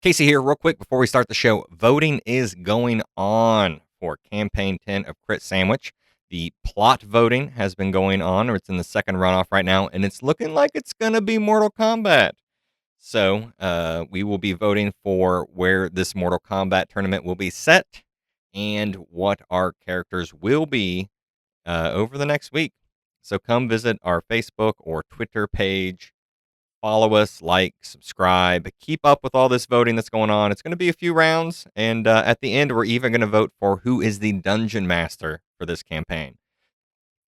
Casey here, real quick before we start the show. Voting is going on for Campaign 10 of Crit Sandwich. The plot voting has been going on, or it's in the second runoff right now, and it's looking like it's going to be Mortal Kombat. So we will be voting for where this Mortal Kombat tournament will be set and what our characters will be over the next week. So come visit our Facebook or Twitter page. Follow us, like, subscribe, keep up with all this voting that's going on. It's going to be a few rounds, and at the end, we're even going to vote for who is the dungeon master for this campaign.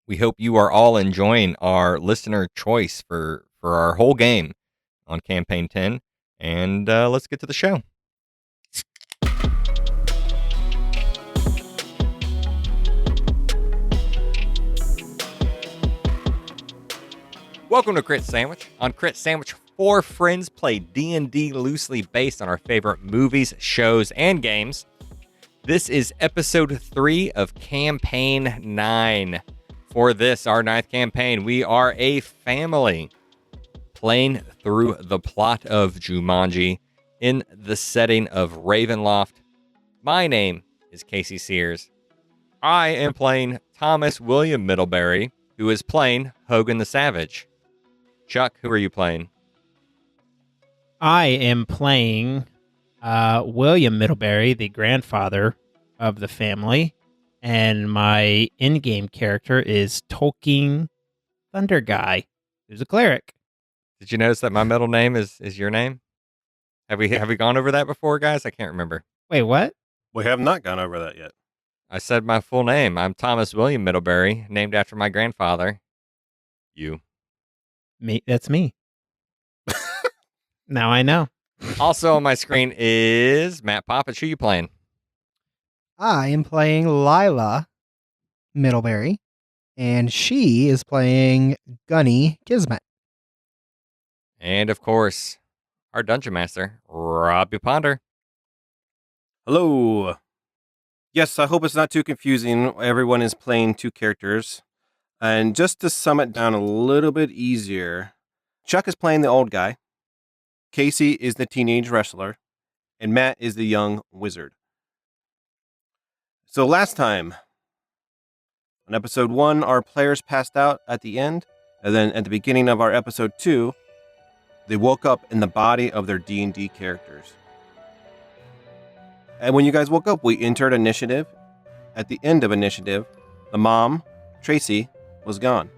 We hope you are all enjoying our listener choice for our whole game on Campaign 10, and let's get to the show. Welcome to Crit Sandwich. On Crit Sandwich, 4 friends play D&D loosely based on our favorite movies, shows, and games. This is episode 3 of Campaign 9. For this, our 9th campaign, we are a family playing through the plot of Jumanji in the setting of Ravenloft. My name is Casey Sears. I am playing Thomas William Middlebury, who is playing Hogan the Savage. Chuck, who are you playing? I am playing William Middlebury, the grandfather of the family, and my in-game character is Tolkien Thunder Guy, who's a cleric. Did you notice that my middle name is your name? Have we gone over that before, guys? I can't remember. Wait, what? We have not gone over that yet. I said my full name. I'm Thomas William Middlebury, named after my grandfather. You. Me? That's me. Now I know. Also on my screen is Matt Popich. Who you playing? I am playing Lila Middlebury, and she is playing Gunny Kismet. And of course, our dungeon master, Robbie Ponder. Hello. Yes, I hope it's not too confusing. Everyone is playing 2 characters. And just to sum it down a little bit easier, Chuck is playing the old guy, Casey is the teenage wrestler, and Matt is the young wizard. So last time, on episode 1, our players passed out at the end, and then at the beginning of our episode 2, they woke up in the body of their D&D characters. And when you guys woke up, we entered initiative. At the end of initiative, the mom, Tracy, was gone.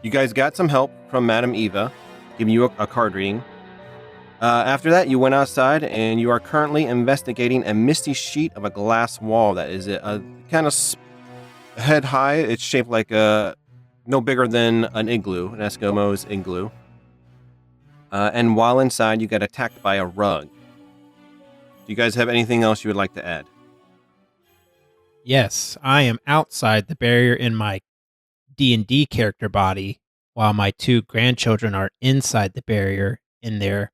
You guys got some help from Madam Eva, giving you a card reading. After that, you went outside, and you are currently investigating a misty sheet of a glass wall that is a kind of head high. It's shaped like no bigger than an igloo, an Eskimo's igloo. And while inside, you got attacked by a rug. Do you guys have anything else you would like to add? Yes, I am outside the barrier in my D&D character body, while my 2 grandchildren are inside the barrier in their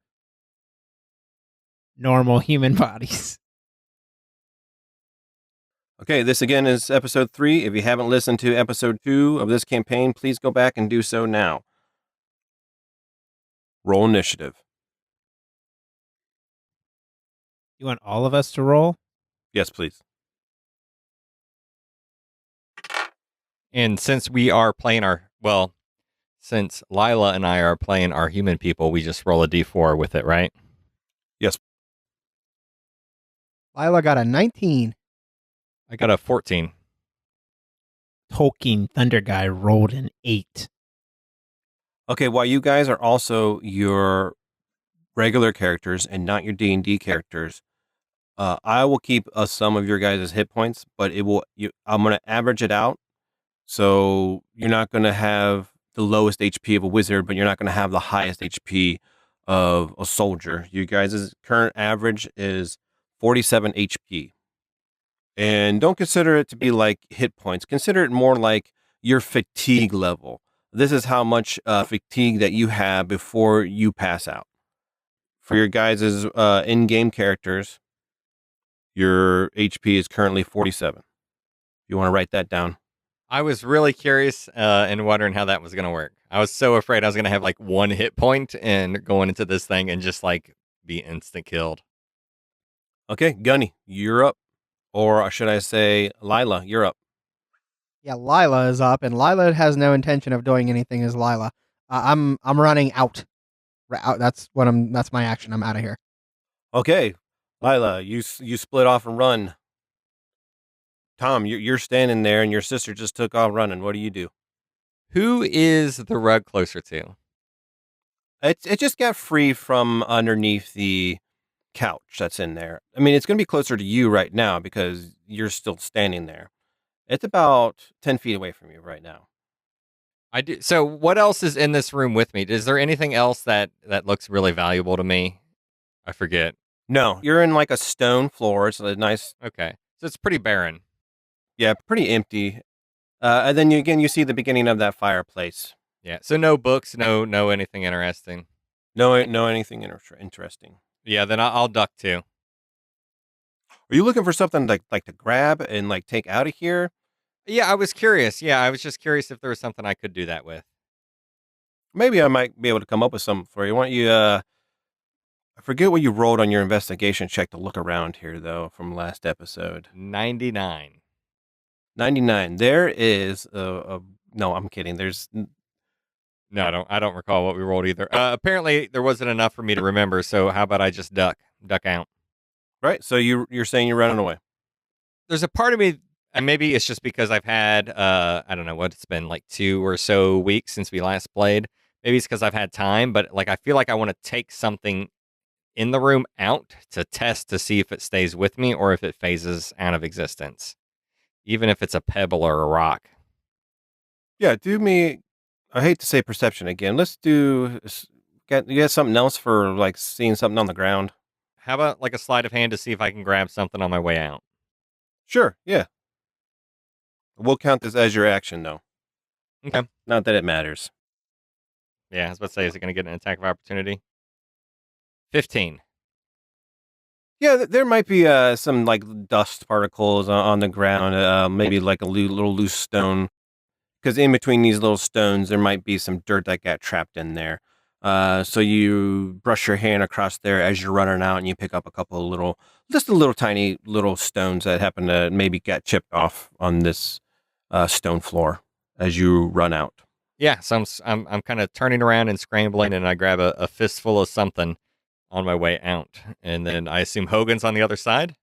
normal human bodies. Okay, this again is episode 3. If you haven't listened to episode 2 of this campaign, please go back and do so now. Roll initiative. You want all of us to roll? Yes, please. And since we are playing since Lila and I are playing our human people, we just roll a d4 with it, right? Yes. Lila got a 19. I got a 14. Tolkien Thunder Guy rolled an 8. Okay, while you guys are also your regular characters and not your D&D characters, I will keep some of your guys' hit points, but I'm going to average it out. So you're not going to have the lowest HP of a wizard, but you're not going to have the highest HP of a soldier. You guys' current average is 47 HP. And don't consider it to be like hit points. Consider it more like your fatigue level. This is how much fatigue that you have before you pass out. For your guys' in-game characters, your HP is currently 47. You want to write that down? I was really curious and wondering how that was going to work. I was so afraid I was going to have like 1 hit point and going into this thing and just like be instant killed. Okay, Gunny, you're up. Or should I say, Lila, you're up. Yeah, Lila is up, and Lila has no intention of doing anything as Lila. I'm running out. That's what I'm. That's my action. I'm out of here. Okay, Lila, you split off and run. Tom, you're standing there, and your sister just took off running. What do you do? Who is the rug closer to? It just got free from underneath the couch that's in there. I mean, it's going to be closer to you right now because you're still standing there. It's about 10 feet away from you right now. I do. So, what else is in this room with me? Is there anything else that looks really valuable to me? I forget. No, you're in like a stone floor. It's a nice, Okay, so it's pretty barren. yeah, pretty empty. And then you see the beginning of that fireplace. Yeah. So no books, no anything interesting. No anything interesting. Yeah. Then I'll duck too. Are you looking for something like to grab and like take out of here? Yeah, I was curious. Yeah, I was just curious if there was something I could do that with. Maybe I might be able to come up with something for you. Why don't you? I forget what you rolled on your investigation check to look around here though from last episode. 99. 99. There is no, I'm kidding. There's No, I don't recall what we rolled either. Apparently, there wasn't enough for me to remember. So how about I just duck out? right. So you're saying you're running away. There's a part of me, and maybe it's just because I've had, I don't know what it's been, like 2 or so weeks since we last played. Maybe it's because I've had time, but like I feel like I want to take something in the room out to test to see if it stays with me or if it phases out of existence, even if it's a pebble or a rock. Yeah. Do me. I hate to say perception again. Let's do. You got something else for like seeing something on the ground? How about like a sleight of hand to see if I can grab something on my way out? Sure. Yeah. We'll count this as your action though. Okay. Not that it matters. Yeah, I was about to say, is it going to get an attack of opportunity? 15. Yeah, there might be some like dust particles on the ground, maybe like a little loose stone. Because in between these little stones, there might be some dirt that got trapped in there. So you brush your hand across there as you're running out, and you pick up a couple of just a little tiny little stones that happen to maybe get chipped off on this stone floor as you run out. Yeah, so I'm kind of turning around and scrambling, and I grab a fistful of something on my way out, and then I assume Hogan's on the other side.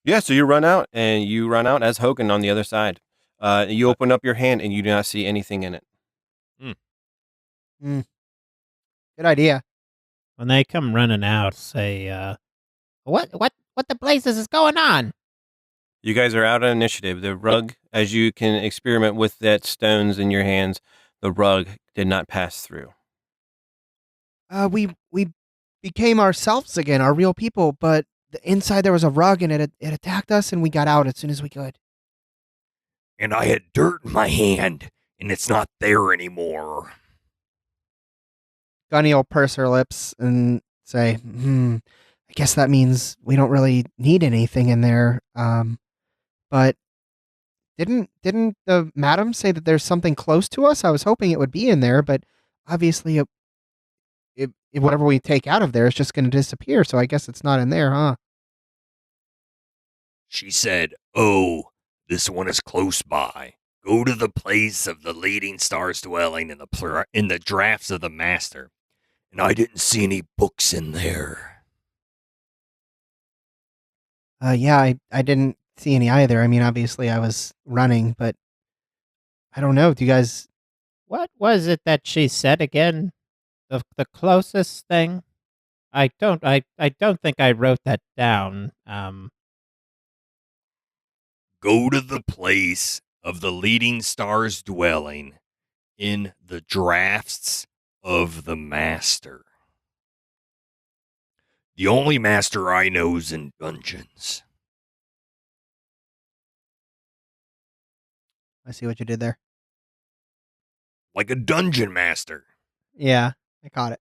Yeah, so you run out, and you run out as Hogan on the other side. You open up your hand, and you do not see anything in it. Good idea. When they come running out, say, what the blazes is going on? You guys are out on initiative. The rug, as you can experiment with that stones in your hands, the rug did not pass through. We became ourselves again, our real people, but inside there was a rug, and it attacked us, and we got out as soon as we could. And I had dirt in my hand, and it's not there anymore. Gunny will purse her lips and say, I guess that means we don't really need anything in there. But didn't the madam say that there's something close to us? I was hoping it would be in there, but obviously whatever we take out of there is just going to disappear, so I guess it's not in there, huh? She said, "Oh, this one is close by. Go to the place of the leading star's dwelling in the drafts of the master. And I didn't see any books in there." Yeah, I didn't see any either. I mean, obviously I was running, but I don't know. Do you guys... What was it that she said again? The closest thing? I don't think I wrote that down. Go to the place of the leading star's dwelling in the drafts of the master. The only master I know's in dungeons. I see what you did there. Like a dungeon master. Yeah, I caught it.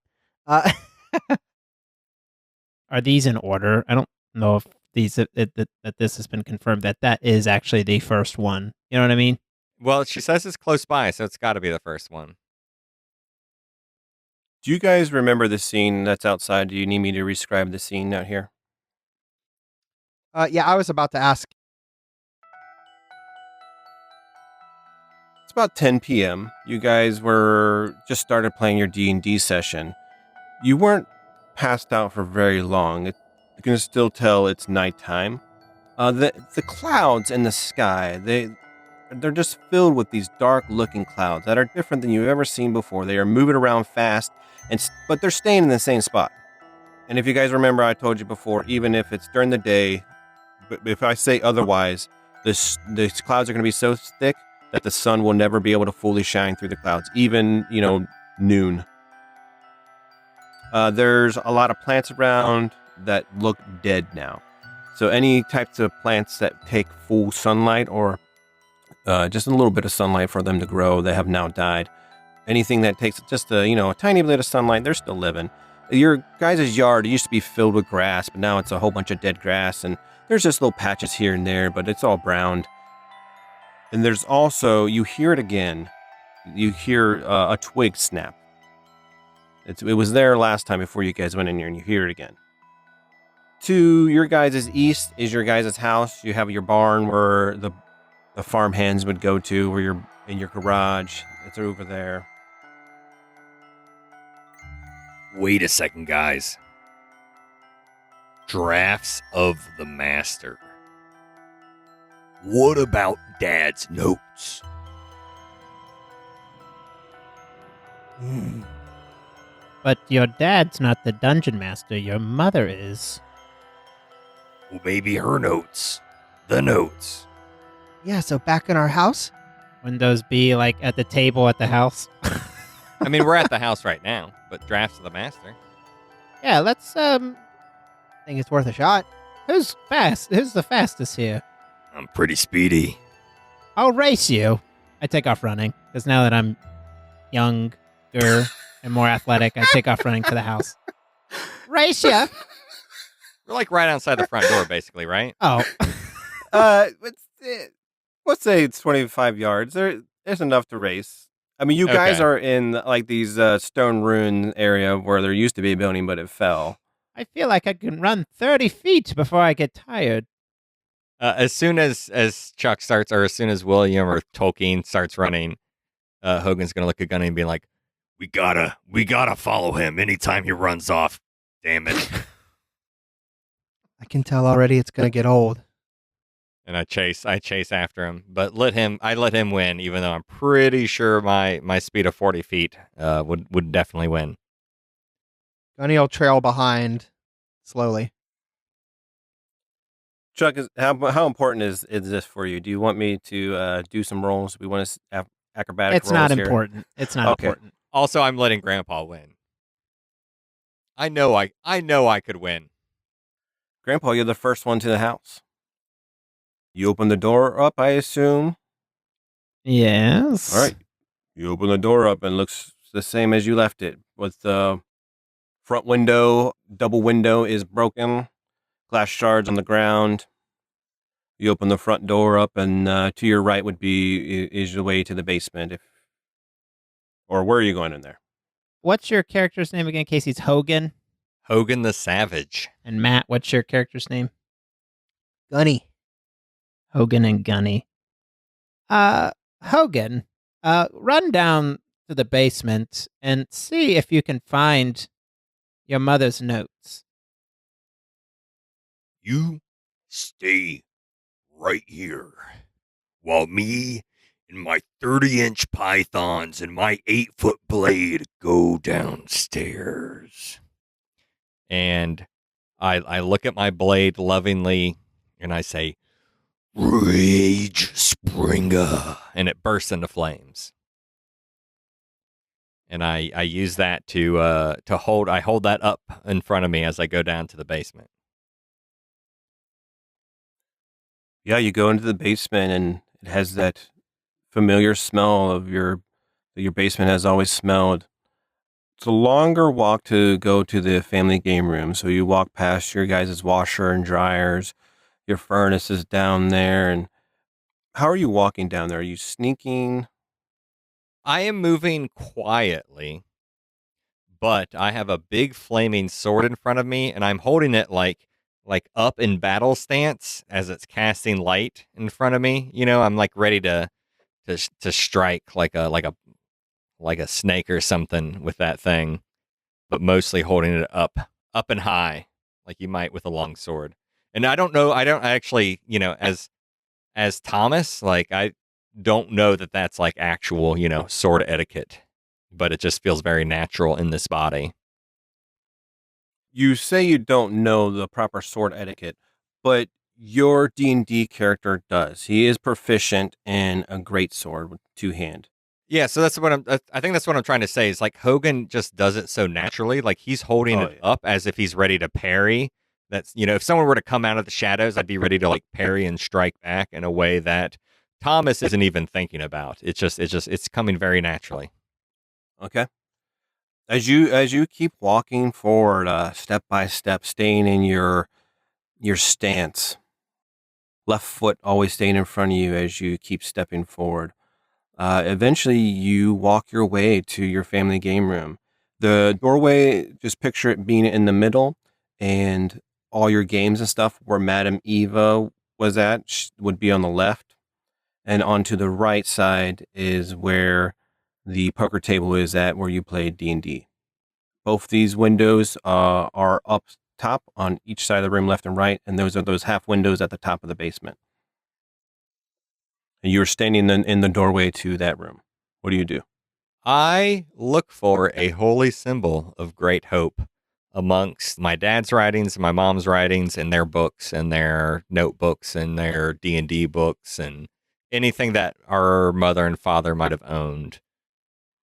Are these in order? I don't know if that this has been confirmed that is actually the first one. You know what I mean? Well, she says it's close by, so it's got to be the first one. Do you guys remember the scene that's outside? Do you need me to describe the scene out here? Yeah, I was about to ask. It's about 10 p.m. You guys were just started playing your D&D session. You weren't passed out for very long. You can still tell it's nighttime. The clouds in the sky, they're just filled with these dark-looking clouds that are different than you've ever seen before. They are moving around fast, but they're staying in the same spot. And if you guys remember, I told you before, even if it's during the day, but if I say otherwise, these clouds are going to be so thick that the sun will never be able to fully shine through the clouds, even, noon. There's a lot of plants around that look dead now. So any types of plants that take full sunlight or just a little bit of sunlight for them to grow, they have now died. Anything that takes just a tiny bit of sunlight, they're still living. Your guys' yard used to be filled with grass, but now it's a whole bunch of dead grass, and there's just little patches here and there, but it's all browned. And there's also, you hear it again, you hear a twig snap. It was there last time before you guys went in here, and you hear it again. To your guys' east is your guys' house. You have your barn where the farm hands would go to, where you're in your garage. It's over there. Wait a second, guys. Drafts of the Master. What about Dad's notes? But your dad's not the dungeon master. Your mother is. Well, maybe her notes. The notes. Yeah, so back in our house? Wouldn't those be like at the table at the house? I mean, we're at the house right now, but drafts of the master. Yeah, let's Think it's worth a shot. who's fast? Who's the fastest here? I'm pretty speedy. I'll race you. I take off running because now that I'm younger and more athletic, I take off running to the house. Race ya? We're like right outside the front door, basically, right? Oh, Let's say it's 25 yards. There's enough to race. I mean, you guys Okay. are in like these stone ruin area where there used to be a building, but it fell. I feel like I can run 30 feet before I get tired. As soon as Chuck starts, or as soon as William or Tolkien starts running, Hogan's gonna look at Gunny and be like, We gotta follow him anytime he runs off. Damn it. I can tell already it's going to get old. and I chase after him. But I let him win, even though I'm pretty sure my speed of 40 feet would definitely win. Gunny will trail behind slowly. Chuck, how important is this for you? Do you want me to do some rolls? We want to acrobatic It's rolls not here? important. It's not Okay. important. Also, I'm letting Grandpa win. I know I could win. Grandpa, you're the first one to the house. You open the door up, I assume. Yes. All right. You open the door up and it looks the same as you left it. With the front window, double window is broken. Glass shards on the ground. You open the front door up, and to your right would be is the way to the basement. Or where are you going in there? What's your character's name again, Casey's Hogan? Hogan the Savage. And Matt, what's your character's name? Gunny. Hogan and Gunny. Hogan, run down to the basement and see if you can find your mother's notes. You stay right here while me and my 30-inch pythons and my 8-foot blade go downstairs. And I look at my blade lovingly and I say, Rage Springer. and it bursts into flames. And I use that to hold that up in front of me as I go down to the basement. Yeah, you go into the basement, and it has that familiar smell of your basement has always smelled. It's a longer walk to go to the family game room. So you walk past your guys' washer and dryers, your furnace is down there. And how are you walking down there? Are you sneaking? I am moving quietly, but I have a big flaming sword in front of me, and I'm holding it like up in battle stance as it's casting light in front of me. You know, I'm like ready to strike like a snake or something with that thing, but mostly holding it up and high, like you might with a long sword. And I don't know, I don't actually, as Thomas, like I don't know that that's like actual, sword etiquette, but it just feels very natural in this body. You say you don't know the proper sword etiquette, but your D&D character does. He is proficient in a great sword with two hand. Yeah, so that's what I think that's what I'm trying to say is like Hogan just does it so naturally. Like he's holding it up as if he's ready to parry. That's, if someone were to come out of the shadows, I'd be ready to like parry and strike back in a way that Thomas isn't even thinking about. It's coming very naturally. Okay. As you keep walking forward, step by step, staying in your stance, left foot always staying in front of you as you keep stepping forward. Eventually, you walk your way to your family game room. The doorway, just picture it being in the middle, and all your games and stuff where Madame Eva was at would be on the left, and onto the right side is where the poker table is at, where you play D&D. Both these windows are up top on each side of the room, left and right, and those are those half windows at the top of the basement. And you're standing in the doorway to that room. What do you do? I look for a holy symbol of great hope amongst my dad's writings and my mom's writings and their books and their notebooks and their D&D books and anything that our mother and father might have owned.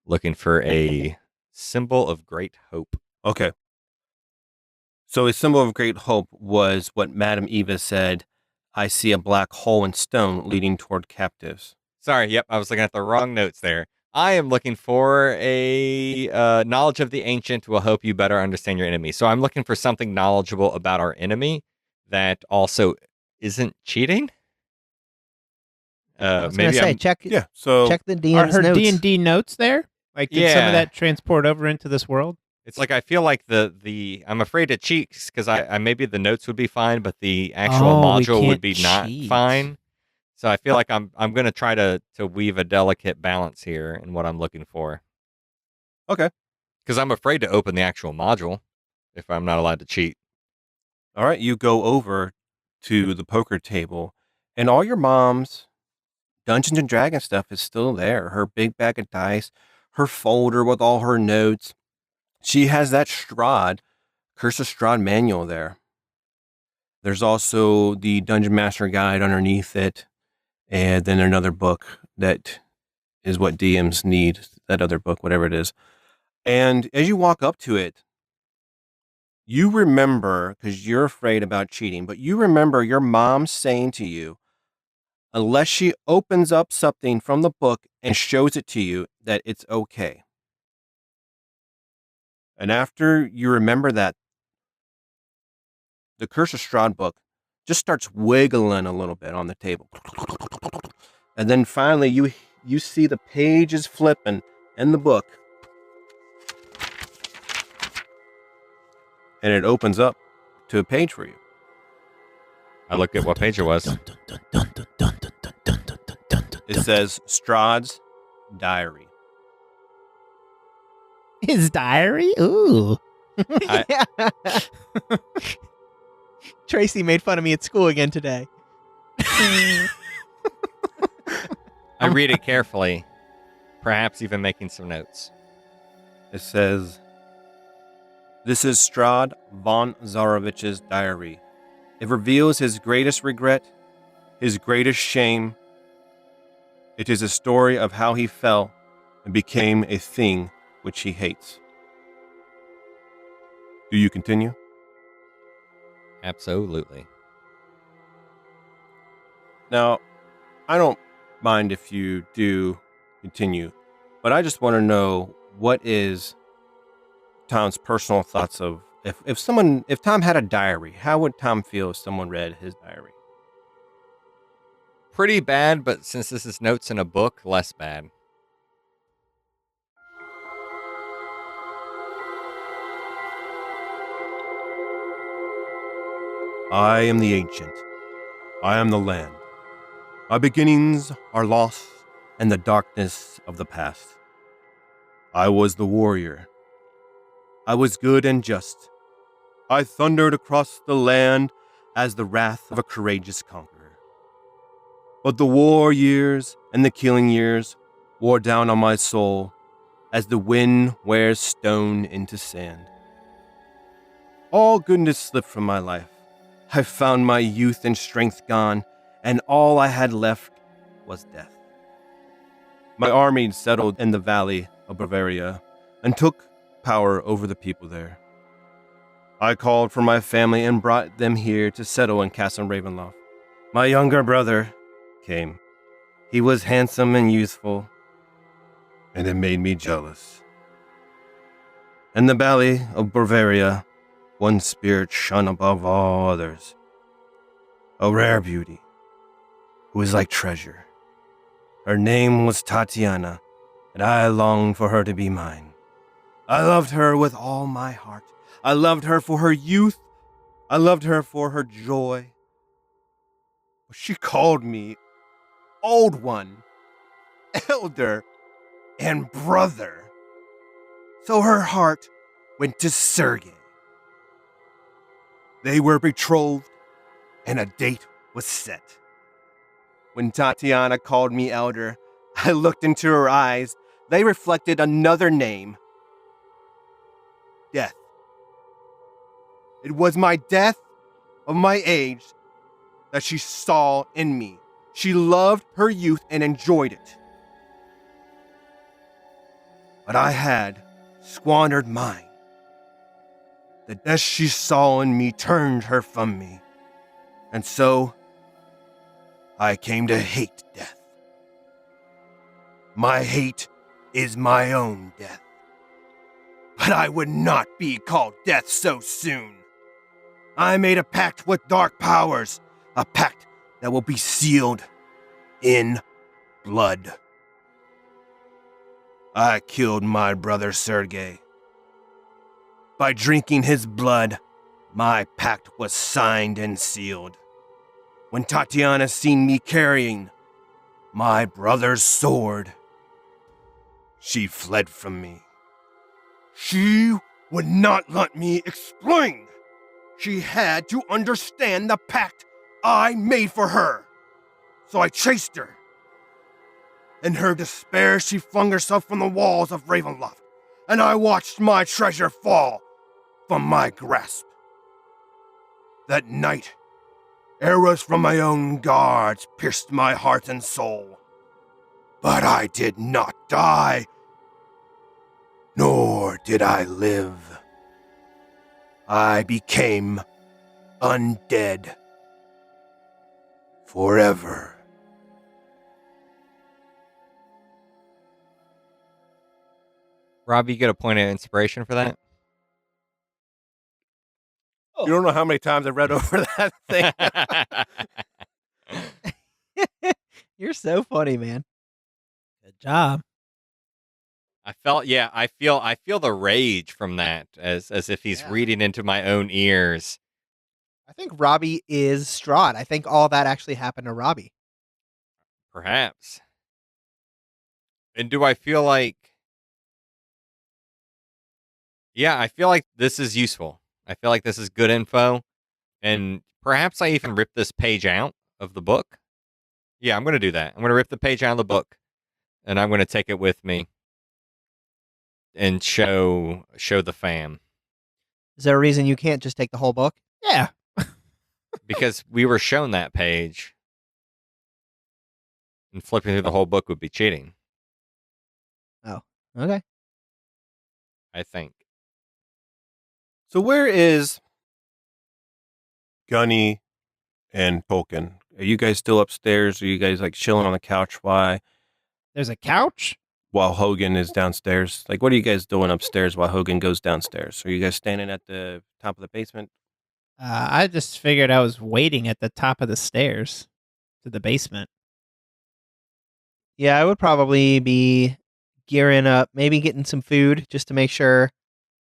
Looking for a symbol of great hope. Okay. So a symbol of great hope was what Madame Eva said, I see a black hole in stone leading toward captives. Sorry, yep, I was looking at the wrong notes there. I am looking for a knowledge of the ancient will help you better understand your enemy. So I'm looking for something knowledgeable about our enemy that also isn't cheating. I was Maybe gonna say, I'm, check So check the Are DM's her notes. D&D notes there? Like, did some Yeah. of that transport over into this world? It's like I feel like the I'm afraid to cheat because I maybe the notes would be fine, but the actual Oh, we module would can't be not cheat. fine. So I feel like I'm gonna try to weave a delicate balance here in what I'm looking for. Okay. Because I'm afraid to open the actual module if I'm not allowed to cheat. All right, you go over to the poker table, and all your mom's Dungeons and Dragons stuff is still there. Her big bag of dice, her folder with all her notes. She has that Curse of Strahd manual there. There's also the Dungeon Master Guide underneath it, and then another book that is what DMs need, that other book, whatever it is. And as you walk up to it, you remember, because you're afraid about cheating, but you remember your mom saying to you, unless she opens up something from the book and shows it to you, that it's okay. And after you remember that, the Curse of Strahd book just starts wiggling a little bit on the table. And then finally you see the pages flipping in the book. And it opens up to a page for you. I looked at what page it was. It says Strahd's diary. His diary? Ooh. I- Tracy made fun of me at school again today. I read it carefully, perhaps even making some notes. It says, this is Strahd von Zarovich's diary. It reveals his greatest regret, his greatest shame. It is a story of how he fell and became a thing which he hates. Do you continue? Absolutely. Now, I don't mind if you do continue, but I just want to know what is Tom's personal thoughts of if Tom had a diary, how would Tom feel if someone read his diary? Pretty bad, but since this is notes in a book, less bad. I am the ancient. I am the land. My beginnings are lost in the darkness of the past. I was the warrior. I was good and just. I thundered across the land as the wrath of a courageous conqueror. But the war years and the killing years wore down on my soul as the wind wears stone into sand. All goodness slipped from my life. I found my youth and strength gone, and all I had left was death. My army settled in the valley of Bavaria and took power over the people there. I called for my family and brought them here to settle in Castle Ravenloft. My younger brother came. He was handsome and youthful, and it made me jealous. In the valley of Bavaria, one spirit shone above all others. A rare beauty, who was like treasure. Her name was Tatiana, and I longed for her to be mine. I loved her with all my heart. I loved her for her youth. I loved her for her joy. She called me Old One, Elder, and Brother. So her heart went to Sergei. They were betrothed, and a date was set. When Tatiana called me Elder, I looked into her eyes. They reflected another name. Death. It was my death of my age that she saw in me. She loved her youth and enjoyed it. But I had squandered mine. The death she saw in me turned her from me. And so, I came to hate death. My hate is my own death. But I would not be called death so soon. I made a pact with dark powers, a pact that will be sealed in blood. I killed my brother Sergei. By drinking his blood, my pact was signed and sealed. When Tatiana seen me carrying my brother's sword, she fled from me. She would not let me explain. She had to understand the pact I made for her. So I chased her. In her despair, she flung herself from the walls of Ravenloft, and I watched my treasure fall from my grasp. That night, arrows from my own guards pierced my heart and soul. But I did not die, nor did I live. I became undead forever. Robbie, you get a point of inspiration for that? You don't know how many times I read over that thing. You're so funny, man. Good job. I feel the rage from that as if he's Yeah. reading into my own ears. I think Robbie is Strahd. I think all that actually happened to Robbie. Perhaps. And do I feel like... Yeah, I feel like this is useful. I feel like this is good info. And perhaps I even rip this page out of the book. Yeah, I'm going to do that. I'm going to rip the page out of the book. And I'm going to take it with me. And show the fam. Is there a reason you can't just take the whole book? Yeah. Because we were shown that page. And flipping through the whole book would be cheating, Okay. I think. So where is Gunny and Tolkien? Are you guys still upstairs? Are you guys like chilling on the couch while There's a couch? Hogan is downstairs? Like, what are you guys doing upstairs while Hogan goes downstairs? Are you guys standing at the top of the basement? I just figured I was waiting at the top of the stairs to the basement. Yeah, I would probably be gearing up, maybe getting some food just to make sure,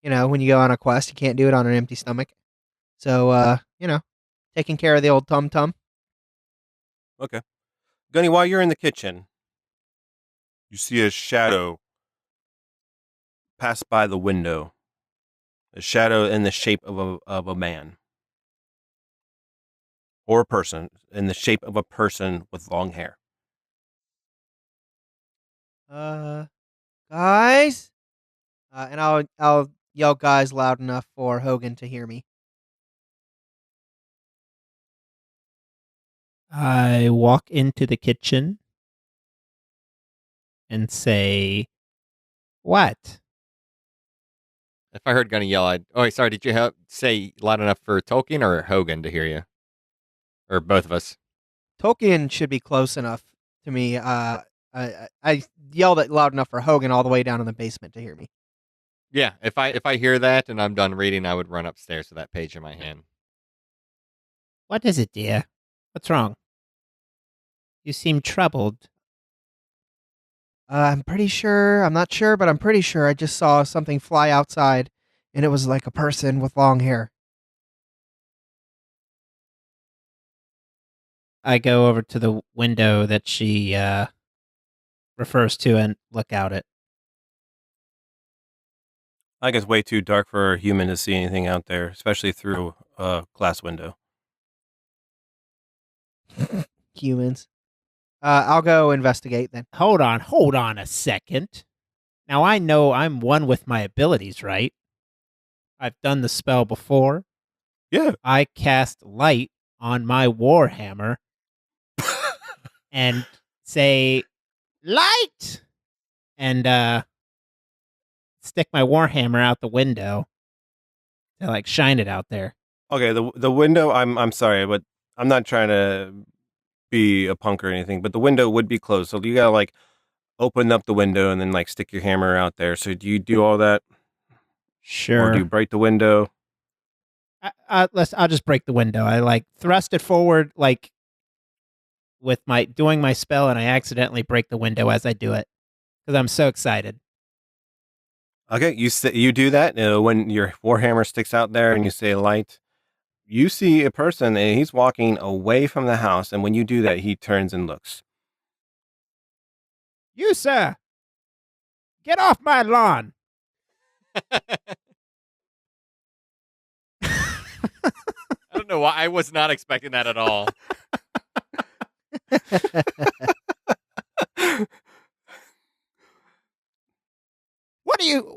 when you go on a quest, you can't do it on an empty stomach. So, taking care of the old tum-tum. Okay. Gunny, while you're in the kitchen, you see a shadow pass by the window. A shadow in the shape of a man. Or a person. In the shape of a person with long hair. Guys? And I'll yell guys loud enough for Hogan to hear me. I walk into the kitchen and say, "What?" If I heard Gunny yell, oh, wait, sorry. Did you say loud enough for Tolkien or Hogan to hear you, or both of us? Tolkien should be close enough to me. I yelled it loud enough for Hogan all the way down in the basement to hear me. Yeah. If I hear that and I'm done reading, I would run upstairs with that page in my hand. What is it, dear? What's wrong? You seem troubled. I'm not sure, but I'm pretty sure I just saw something fly outside, and it was like a person with long hair. I go over to the window that she refers to and look out it. I guess way too dark for a human to see anything out there, especially through a glass window. Humans. I'll go investigate then. Hold on a second. Now I know I'm one with my abilities, right? I've done the spell before. Yeah. I cast light on my warhammer and say, "Light!" and stick my warhammer out the window to like shine it out there. Okay, the window, I'm sorry, but I'm not trying to be a punk or anything, but the window would be closed. So you gotta like open up the window and then like stick your hammer out there. So do you do all that? Sure. Or do you break the window? I'll just break the window. I like thrust it forward like with my doing my spell, and I accidentally break the window as I do it because I'm so excited. Okay, you do that when your warhammer sticks out there and you say light. You see a person and he's walking away from the house, and when you do that, he turns and looks. You, sir, get off my lawn. I don't know why. I was not expecting that at all.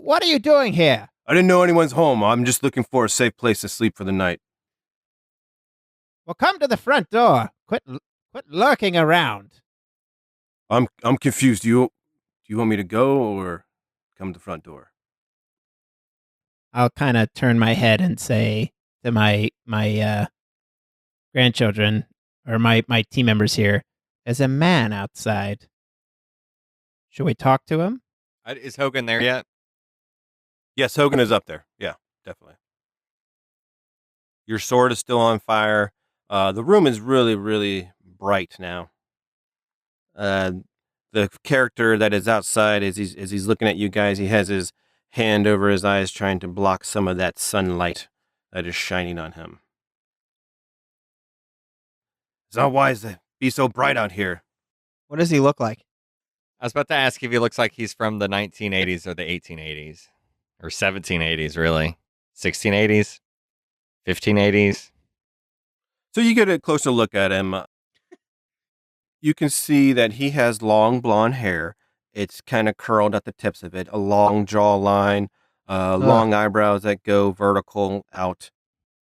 What are you doing here? I didn't know anyone's home. I'm just looking for a safe place to sleep for the night. Well, come to the front door. Quit lurking around. I'm confused. Do you want me to go or come to the front door? I'll kind of turn my head and say to my grandchildren or my team members here, "There's a man outside. Should we talk to him?" Is Hogan there yet? Yes, Hogan is up there. Yeah, definitely. Your sword is still on fire. The room is really, really bright now. The character that is outside, as he's looking at you guys, he has his hand over his eyes trying to block some of that sunlight that is shining on him. It's not wise to be so bright out here. What does he look like? I was about to ask if he looks like he's from the 1980s or the 1880s. Or 1780s, really. 1680s? 1580s? So you get a closer look at him. You can see that he has long blonde hair. It's kind of curled at the tips of it. A long jawline, long eyebrows that go vertical out.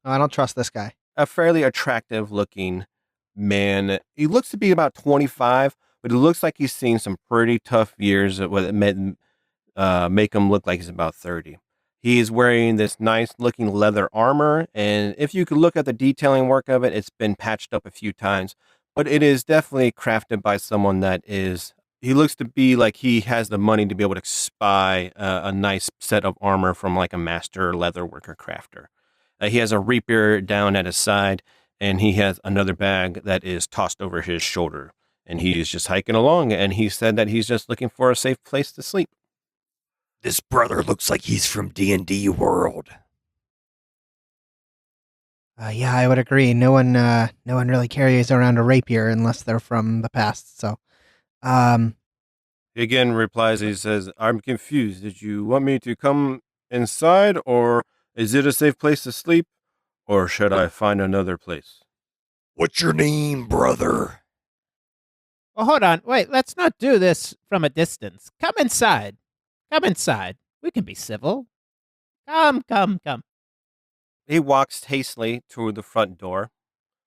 Oh, I don't trust this guy. A fairly attractive looking man. He looks to be about 25, but it looks like he's seen some pretty tough years that would make him look like he's about 30. He is wearing this nice looking leather armor, and if you could look at the detailing work of it, it's been patched up a few times, but it is definitely crafted by someone he looks to be like he has the money to be able to buy a nice set of armor from like a master leather worker crafter. He has a rapier down at his side, and he has another bag that is tossed over his shoulder, and he is just hiking along, and he said that he's just looking for a safe place to sleep. This brother looks like he's from D&D world. Yeah, I would agree. No one really carries around a rapier unless they're from the past. So, um, He again replies, he says, I'm confused. Did you want me to come inside, or is it a safe place to sleep, or should I find another place? What's your name, brother? Well, hold on. Wait, let's not do this from a distance. Come inside. Come inside. We can be civil. Come. He walks hastily toward the front door.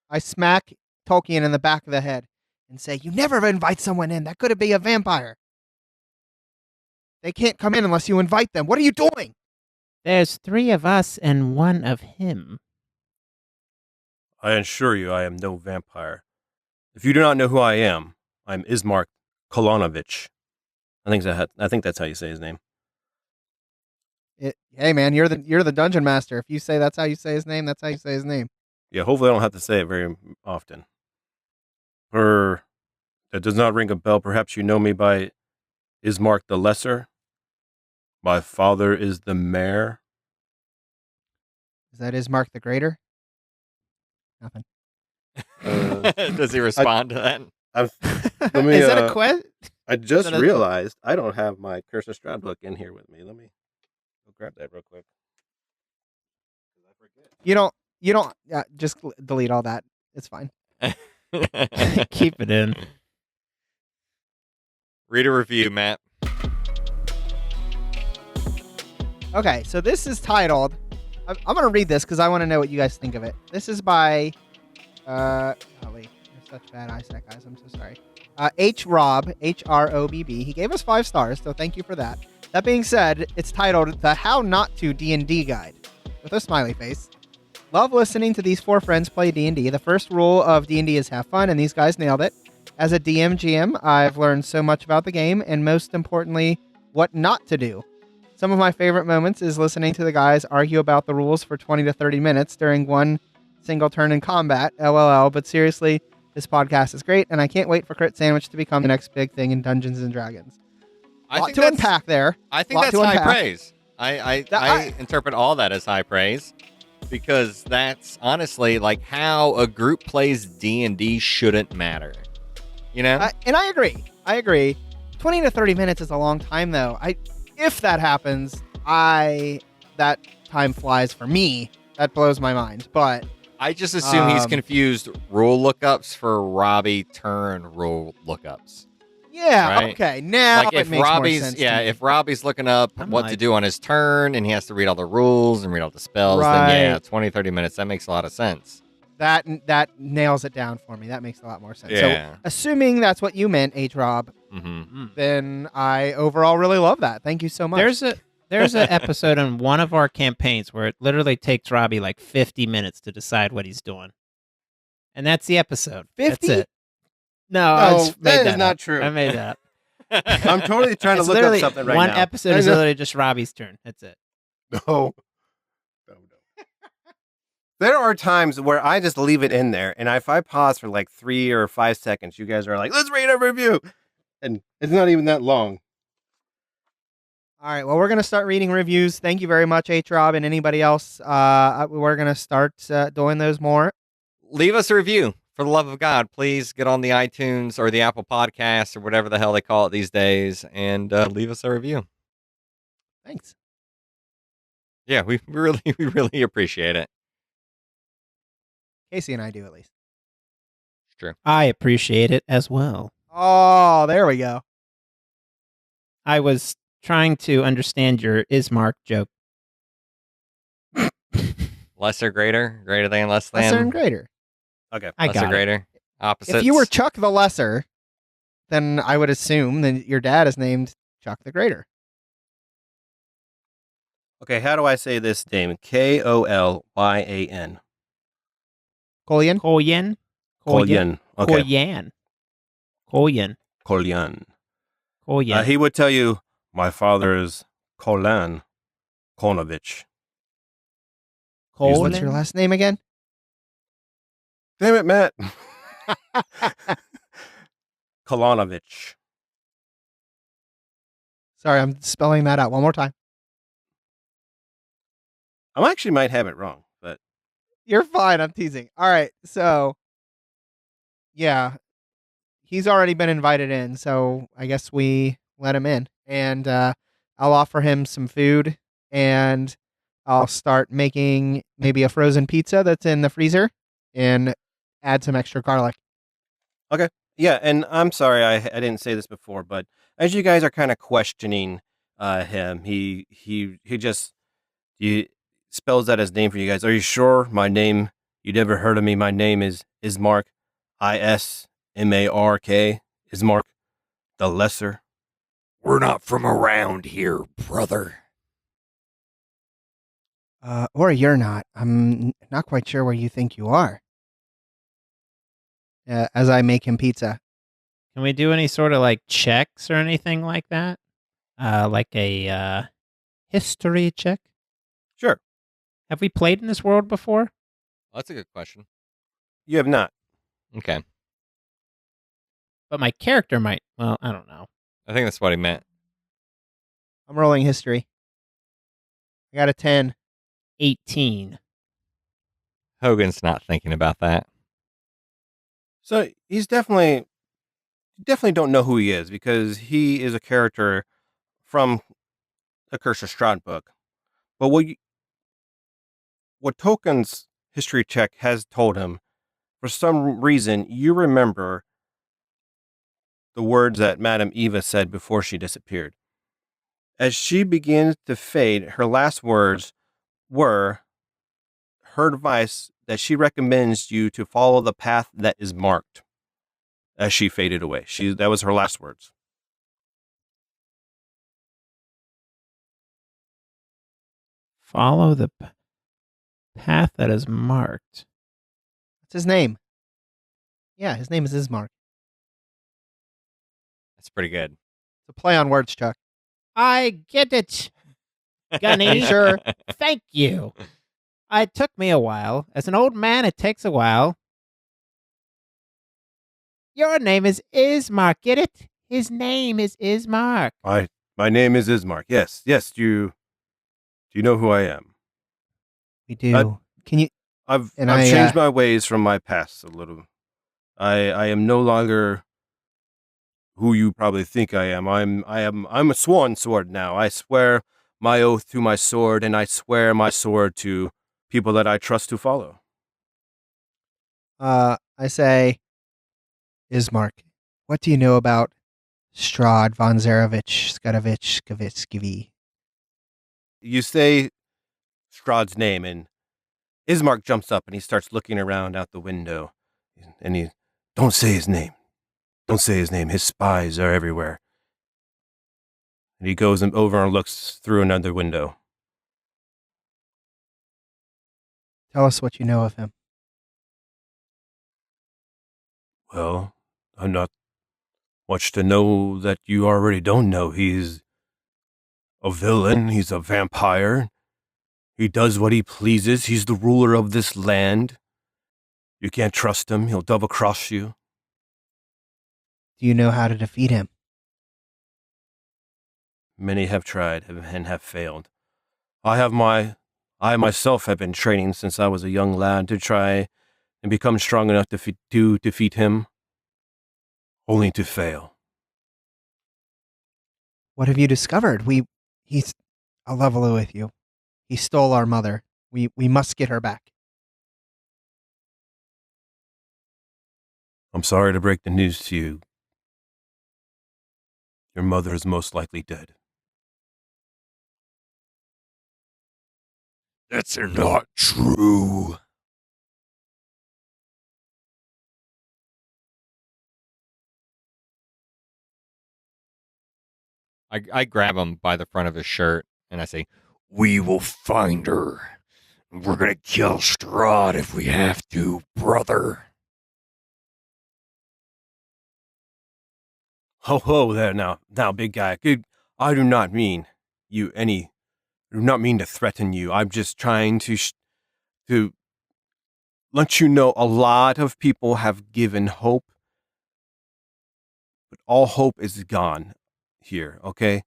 I smack Tolkien in the back of the head and say, "You never invite someone in. That could be a vampire. They can't come in unless you invite them. What are you doing?" There's 3 of us and 1 of him. I assure you I am no vampire. If you do not know who I am Ismark Kolonovich. I think that's how you say his name. Hey man, you're the dungeon master. If you say that's how you say his name, that's how you say his name. Yeah, hopefully I don't have to say it very often. That does not ring a bell. Perhaps you know me by Ismark the Lesser. My father is the mayor. Is that Ismark the Greater? Nothing. Does he respond to that? Is that a quest? I just that a- realized I don't have my Curse of Strahd book in here with me. Let me go grab that real quick. I forget. You don't just delete all that. It's fine. Keep it in. Read a review, Matt. Okay, so this is titled. I'm going to read this because I want to know what you guys think of it. This is by. Golly, you're such bad eyesight, guys. I'm so sorry. Robb, Hrobb. He gave us 5 stars, so thank you for that. That being said, it's titled "The How Not to D&D Guide" with a smiley face. Love listening to these 4 friends play D&D. The first rule of D&D is have fun, and these guys nailed it. As a DM/GM, I've learned so much about the game, and most importantly, what not to do. Some of my favorite moments is listening to the guys argue about the rules for 20 to 30 minutes during one single turn in combat. LOL, but seriously, this podcast is great, and I can't wait for Crit Sandwich to become the next big thing in Dungeons and Dragons. I Lot think to that's- unpack there. I think Lot that's to high unpack. praise. I interpret all that as high praise because that's honestly like how a group plays D&D shouldn't matter. You know? And I agree. 20 to 30 minutes is a long time, though. If that happens, that time flies for me. That blows my mind. But I just assume he's confused rule lookups for Robbie turn rule lookups. yeah, Right? okay. Now Like it if makes Robbie's more sense. to me. if Robbie's looking up I'm what to like- do on his turn and he has to read all the rules and read all the spells, then yeah, Right. 20, 30 minutes, that makes a lot of sense. that nails it down for me. That makes a lot more sense. Yeah. So, assuming that's what you meant, Rob, Mm-hmm. then I overall really love that. Thank you so much. There's an episode on one of our campaigns where it literally takes Robbie like 50 minutes to decide what he's doing. And that's the episode. 50? That's it. No, I just made that is that not up. true. I made that up. I'm totally trying to It's look up literally something right one now. episode is literally just Robbie's turn. That's it. No. There are times where I just leave it in there, and if I pause for like 3 or 5 seconds, you guys are like, "Let's read a review," and it's not even that long. All right. Well, we're going to start reading reviews. Thank you very much, Rob, and anybody else. We're going to start doing those more. Leave us a review. For the love of God, please get on the iTunes or the Apple Podcasts or whatever the hell they call it these days and leave us a review. Thanks. Yeah, we really appreciate it. Casey and I do, at least. It's true. I appreciate it as well. Oh, there we go. I was trying to understand your Ismark joke. Lesser, greater, greater than, less than. Lesser and greater. Okay. I Lesser, got it. greater. Opposites. If you were Chuck the Lesser, then I would assume that your dad is named Chuck the Greater. Okay, how do I say this name? Kolyan. Collian? Kolyan. Kolyan. Okay. Kolyan. Kolyan. He would tell you, my father is Kolan Konovich. What's your last name again? Damn it, Matt. Kolonovich. Sorry, I'm spelling that out one more time. I actually might have it wrong, but You're fine. I'm teasing. All right. So, yeah, he's already been invited in. So I guess we let him in. And I'll offer him some food. And I'll start making maybe a frozen pizza that's in the freezer and add some extra garlic. Okay. Yeah, and I'm sorry I didn't say this before, but as you guys are kind of questioning him, he just he spells out his name for you guys. Are you sure? My name, you never heard of me. My name is Ismark, Ismark, Ismark the Lesser. We're not from around here, brother. Or you're not. I'm not quite sure where you think you are. As I make him pizza. Can we do any sort of like checks or anything like that? Like a history check? Sure. Have we played in this world before? That's a good question. You have not. Okay. But my character might. Well, I don't know. I think that's what he meant. I'm rolling history. I got a 10. 18. Hogan's not thinking about that. So he's definitely don't know who he is because he is a character from the Curse of Strahd book. But what Tolkien's history check has told him, for some reason, you remember the words that Madame Eva said before she disappeared. As she begins to fade, her last words were her advice that she recommends you to follow the path that is marked. As she faded away, that was her last words. Follow the path that is marked. What's his name? Yeah, his name is Ismark. That's pretty good. It's a play on words, Chuck. I get it, Gunny. Sure. Thank you. It took me a while. As an old man, it takes a while. Your name is Ismark. Get it? His name is Ismark. My name is Ismark. Yes. Do you know who I am? We do. Can you? I've And changed my ways from my past a little. I am no longer who you probably think I am. I'm a sworn sword now. I swear my oath to my sword, and I swear my sword to people that I trust to follow. I say, Ismark, what do you know about Strahd von Zarevich, Skadovich, Skavitskivi? You say Strahd's name, and Ismark jumps up and he starts looking around out the window, and he, don't say his name. Don't say his name. His spies are everywhere. And he goes over and looks through another window. Tell us what you know of him. Well, I'm not much to know that you already don't know. He's a villain. He's a vampire. He does what he pleases. He's the ruler of this land. You can't trust him. He'll double-cross you. Do you know how to defeat him? Many have tried and have failed. I myself have been training since I was a young lad to try and become strong enough to defeat him, only to fail. What have you discovered? I'll level it with you. He stole our mother. We must get her back. I'm sorry to break the news to you. Your mother is most likely dead. That's not true. I grab him by the front of his shirt and I say, We will find her. We're gonna kill Strahd if we have to, brother. Ho there now, big guy. I do not mean to threaten you. I'm just trying to let you know a lot of people have given hope, but all hope is gone here, okay?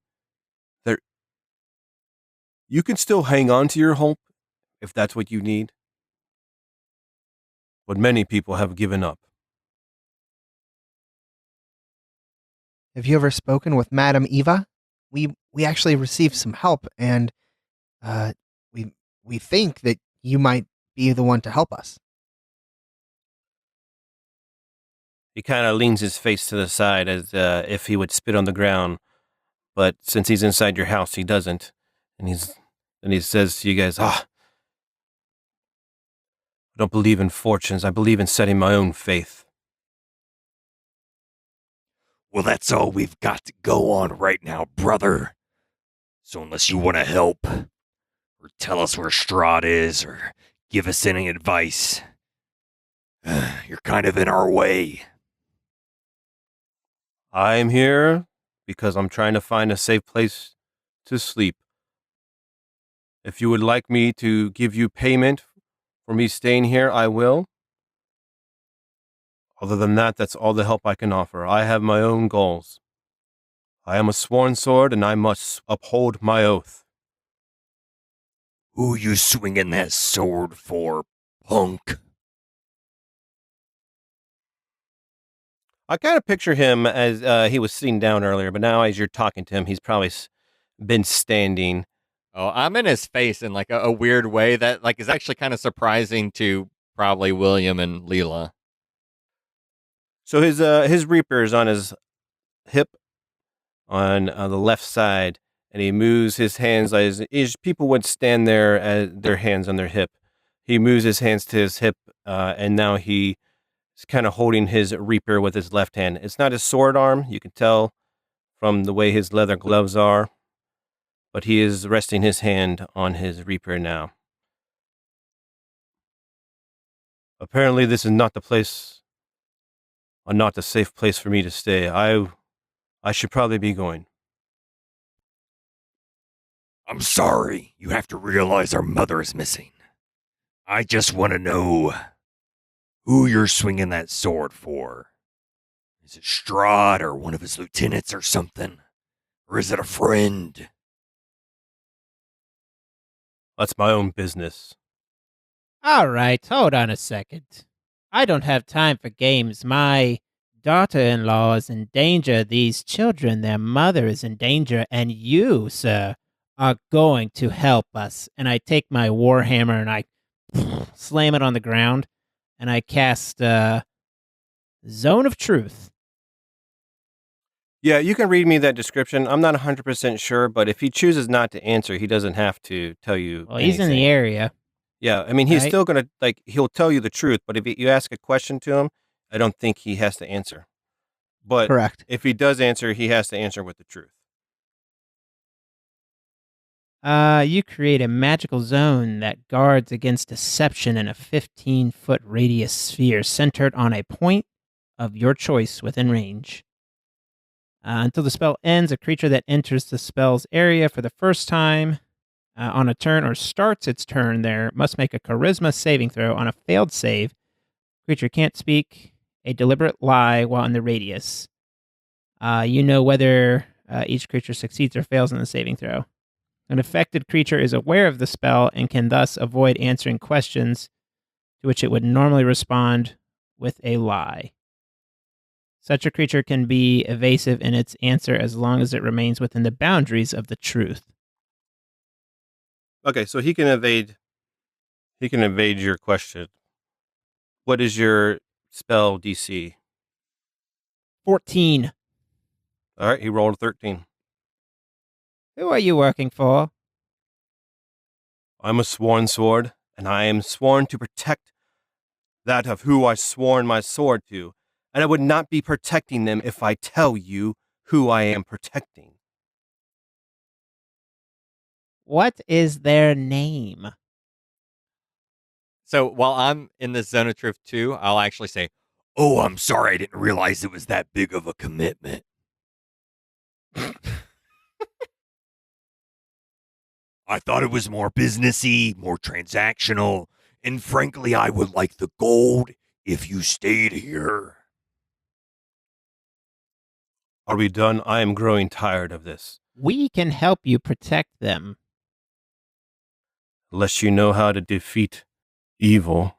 You can still hang on to your hope if that's what you need, but many people have given up. Have you ever spoken with Madam Eva? We actually received some help, and uh, we think that you might be the one to help us. He kind of leans his face to the side as if he would spit on the ground, but since he's inside your house, he doesn't. And he says to you guys, I don't believe in fortunes. I believe in setting my own faith. Well, that's all we've got to go on right now, brother. So unless you want to help, or tell us where Strahd is, or give us any advice, you're kind of in our way. I am here because I'm trying to find a safe place to sleep. If you would like me to give you payment for me staying here, I will. Other than that, that's all the help I can offer. I have my own goals. I am a sworn sword, and I must uphold my oath. Who you swinging that sword for, punk? I kind of picture him as he was sitting down earlier, but now as you're talking to him, he's probably been standing. Oh, I'm in his face in like a weird way that like is actually kind of surprising to probably William and Lila. So his Reaper is on his hip on the left side, and he moves his hands as people would stand there at their hands on their hip. He moves his hands to his hip, and now he is kind of holding his Reaper with his left hand. It's not his sword arm, you can tell from the way his leather gloves are, but he is resting his hand on his Reaper now. Apparently, this is not the place, or not the safe place for me to stay. I should probably be going. I'm sorry. You have to realize our mother is missing. I just want to know who you're swinging that sword for. Is it Strahd or one of his lieutenants or something? Or is it a friend? That's my own business. All right, hold on a second. I don't have time for games. My daughter-in-law is in danger. These children, their mother is in danger. And you, sir, are going to help us. And I take my warhammer and I slam it on the ground. And I cast Zone of Truth. Yeah, you can read me that description. I'm not 100% sure, but if he chooses not to answer, he doesn't have to tell you Well, he's in anything. the area. Yeah, I mean, he's Right. still going to, he'll tell you the truth, but if you ask a question to him, I don't think he has to answer. But Correct. if he does answer, he has to answer with the truth. You create a magical zone that guards against deception in a 15-foot radius sphere centered on a point of your choice within range. Until the spell ends, a creature that enters the spell's area for the first time on a turn or starts its turn there must make a charisma saving throw. On a failed save, creature can't speak a deliberate lie while in the radius. You know whether each creature succeeds or fails in the saving throw. An affected creature is aware of the spell and can thus avoid answering questions to which it would normally respond with a lie. Such a creature can be evasive in its answer as long as it remains within the boundaries of the truth. Okay, so he can evade your question. What is your spell DC? 14. All right, he rolled a 13. Who are you working for? I'm a sworn sword, and I am sworn to protect that of who I sworn my sword to, and I would not be protecting them if I tell you who I am protecting. What is their name? So while I'm in this zone of truth too, I'll actually say, Oh, I'm sorry. I didn't realize it was that big of a commitment. I thought it was more businessy, more transactional, and frankly, I would like the gold if you stayed here. Are we done? I am growing tired of this. We can help you protect them. Unless you know how to defeat evil.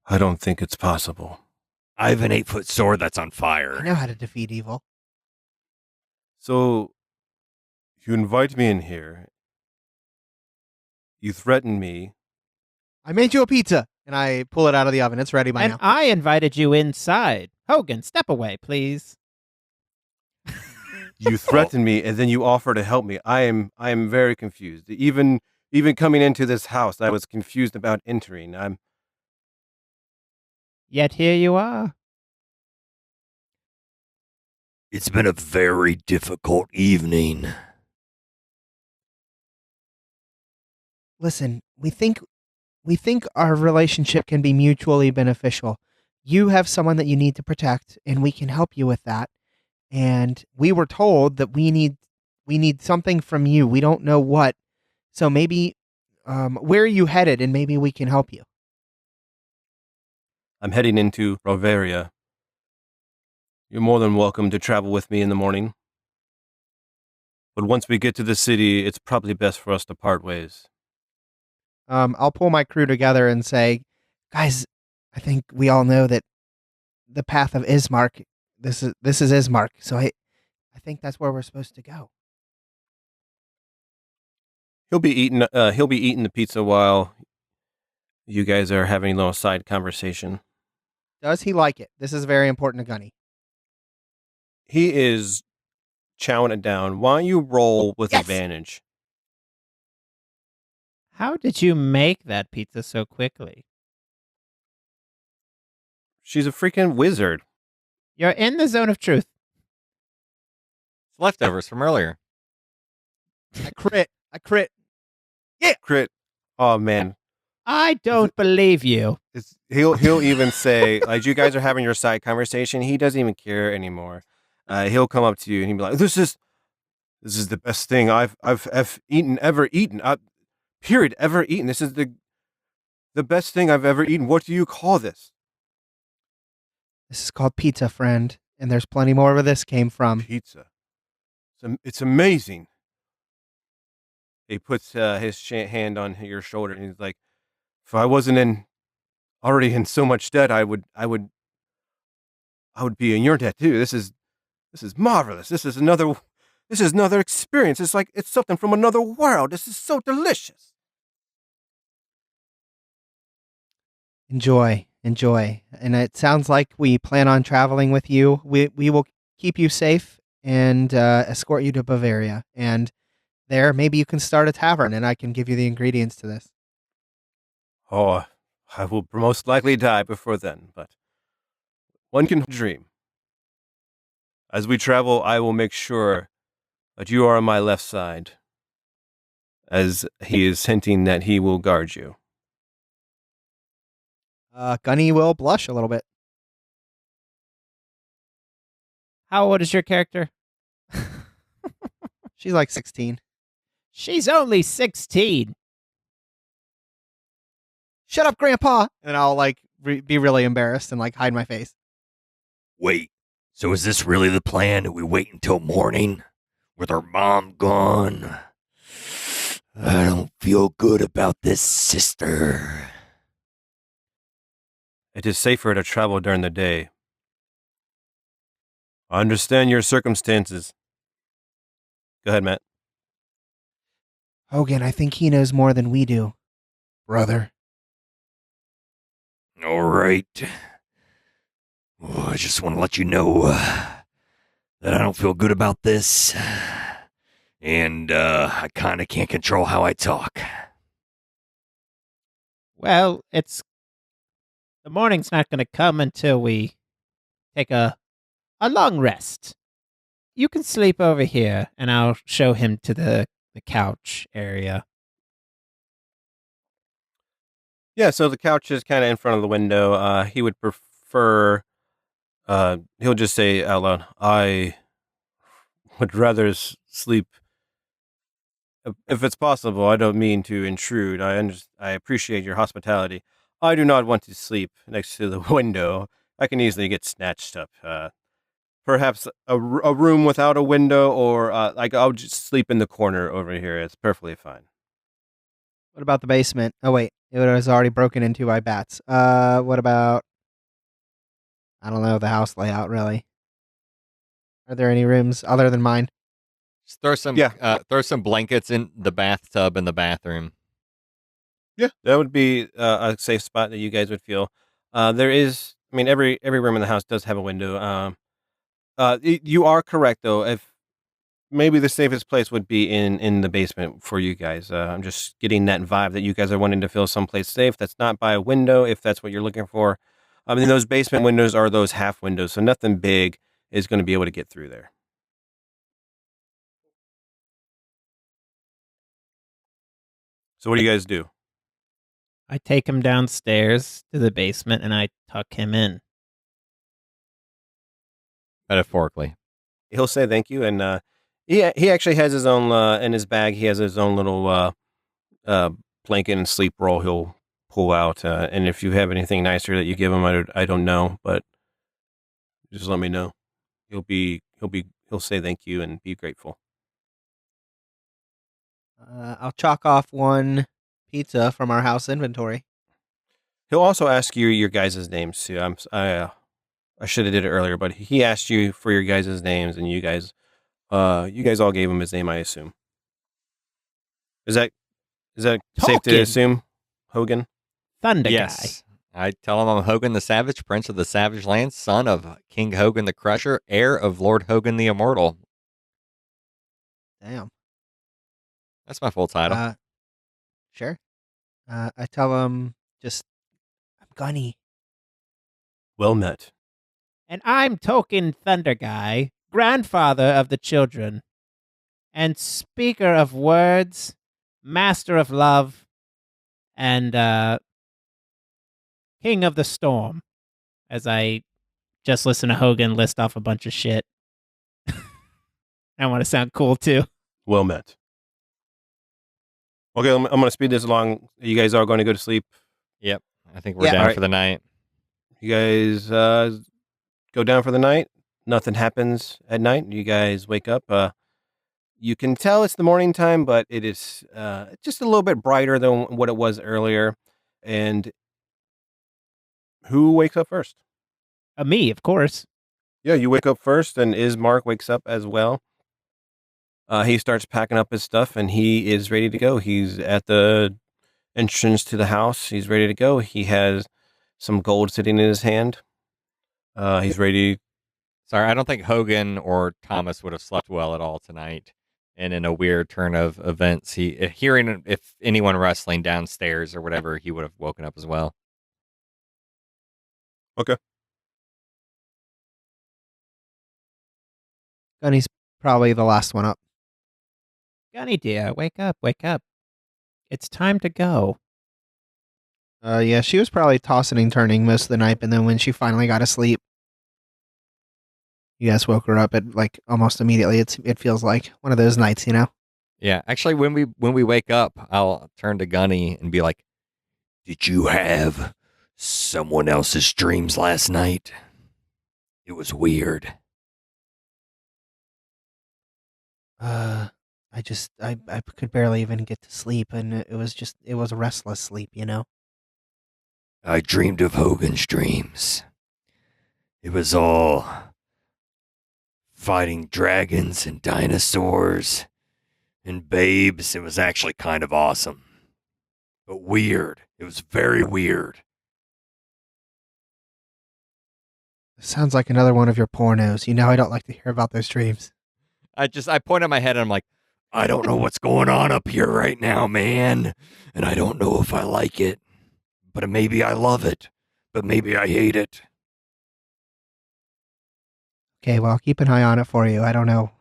I don't think it's possible. I have an 8-foot sword that's on I fire. know how to defeat evil. So, you invite me in here. You threaten me. I made you a pizza, and I pull it out of the oven. It's ready by And now. I invited you inside. Hogan, step away, please. You threaten me, and then you offer to help me. I am very confused. Even coming into this house, I was confused about entering. Yet here you are. It's been a very difficult evening. Listen, we think our relationship can be mutually beneficial. You have someone that you need to protect, and we can help you with that. And we were told that we need something from you. We don't know what. So maybe where are you headed, and maybe we can help you. I'm heading into Roveria. You're more than welcome to travel with me in the morning. But once we get to the city, it's probably best for us to part ways. I'll pull my crew together and say, guys, I think we all know that the path of Ismark. This is Ismark. So I think that's where we're supposed to go. He'll be eating the pizza while you guys are having a little side conversation. Does he like it? This is very important to Gunny. He is chowing it down. Why don't you roll with Yes! advantage? How did you make that pizza so quickly? She's a freaking wizard. You're in the zone of truth. It's leftovers from earlier. I crit. Crit. Oh man. I don't believe you. He'll even say, like, you guys are having your side conversation. He doesn't even care anymore. He'll come up to you and he'll be like, "This is the best thing I've ever eaten. Ever eaten. This is the best thing I've ever eaten. What do you call this?" This is called pizza, friend, and there's plenty more where this came from. Pizza. It's amazing. He puts his hand on your shoulder and he's like, "If I wasn't already in so much debt, I would be in your debt too. This is marvelous. This is another experience. It's like it's something from another world. This is so delicious." Enjoy. And it sounds like we plan on traveling with you. We will keep you safe and escort you to Bavaria. And there, maybe you can start a tavern, and I can give you the ingredients to this. Oh, I will most likely die before then, but one can dream. As we travel, I will make sure that you are on my left side, as he is hinting that he will guard you. Gunny will blush a little bit. How old is your character? She's like 16. She's only 16. Shut up, Grandpa! And I'll be really embarrassed and hide my face. Wait, so is this really the plan? Do we wait until morning with our mom gone? I don't feel good about this, sister. It is safer to travel during the day. I understand your circumstances. Go ahead, Matt. Hogan, I think he knows more than we do. Brother. All right. Well, I just want to let you know that I don't feel good about this. And I kind of can't control how I talk. Well, the morning's not going to come until we take a long rest. You can sleep over here, and I'll show him to the couch area. Yeah, so the couch is kind of in front of the window. He would prefer, he'll just say out loud, "I would rather sleep, if it's possible. I don't mean to intrude. I appreciate your hospitality. I do not want to sleep next to the window. I can easily get snatched up. Perhaps a room without a window, or I'll just sleep in the corner over here. It's perfectly fine." What about the basement? Oh, wait. It was already broken into by bats. What about, I don't know, the house layout, really? Are there any rooms other than mine? Just throw some blankets in the bathtub in the bathroom. Yeah, that would be a safe spot that you guys would feel. There is, I mean, every room in the house does have a window. You are correct though. If maybe the safest place would be in the basement for you guys. I'm just getting that vibe that you guys are wanting to feel someplace safe. That's not by a window, if that's what you're looking for. I mean, those basement windows are those half windows, so nothing big is going to be able to get through there. So what do you guys do? I take him downstairs to the basement and I tuck him in. Metaphorically. He'll say thank you, and he actually has his own in his bag. He has his own little blanket and sleep roll. He'll pull out, and if you have anything nicer that you give him, I don't know, but just let me know. He'll say thank you and be grateful. I'll chalk off one pizza from our house inventory. He'll also ask you your guys' names too. I should have did it earlier, but he asked you for your guys' names, and you guys all gave him his name, I assume. Is that safe to Tolkien. assume, Hogan? Thunder Yes. I tell him I'm Hogan the Savage, Prince of the Savage Lands, son of King Hogan the Crusher, heir of Lord Hogan the Immortal. Damn. That's my full title. Sure. I tell him I'm Gunny. Well met. And I'm Tolkien Thunder Guy, grandfather of the children, and speaker of words, master of love, and king of the storm. As I just listen to Hogan list off a bunch of shit. I want to sound cool too. Well met. Okay, I'm going to speed this along. You guys are going to go to sleep. Yep. I think we're Yeah. down Alright. for the night. You guys go down for the night. Nothing happens at night. You guys wake up. You can tell it's the morning time, but it is just a little bit brighter than what it was earlier. And who wakes up first? Me, of course. Yeah, you wake up first, and Ismark wakes up as well. He starts packing up his stuff, and he is ready to go. He's at the entrance to the house. He's ready to go. He has some gold sitting in his hand. He's ready. Sorry, I don't think Hogan or Thomas would have slept well at all tonight. And in a weird turn of events, hearing if anyone wrestling downstairs or whatever, he would have woken up as well. Gunny's probably the last one up. Gunny dear, wake up, wake up. It's time to go. Yeah, she was probably tossing and turning most of the night, and then when she finally got to sleep, you guys woke her up at like almost immediately. It feels like one of those nights, you know. Yeah, actually, when we wake up, I'll turn to Gunny and be like, Did you have someone else's dreams last night? It was weird. I could barely even get to sleep, and it was a restless sleep, you know. I dreamed of Hogan's dreams. It was all fighting dragons and dinosaurs and babes. It was actually kind of awesome. But weird. It was very weird. Sounds like another one of your pornos. You know I don't like to hear about those dreams. I point at my head and I'm like, I don't know what's going on up here right now, man. And I don't know if I like it. But maybe I love it. But maybe I hate it. Okay, well, I'll keep an eye on it for you. I don't know.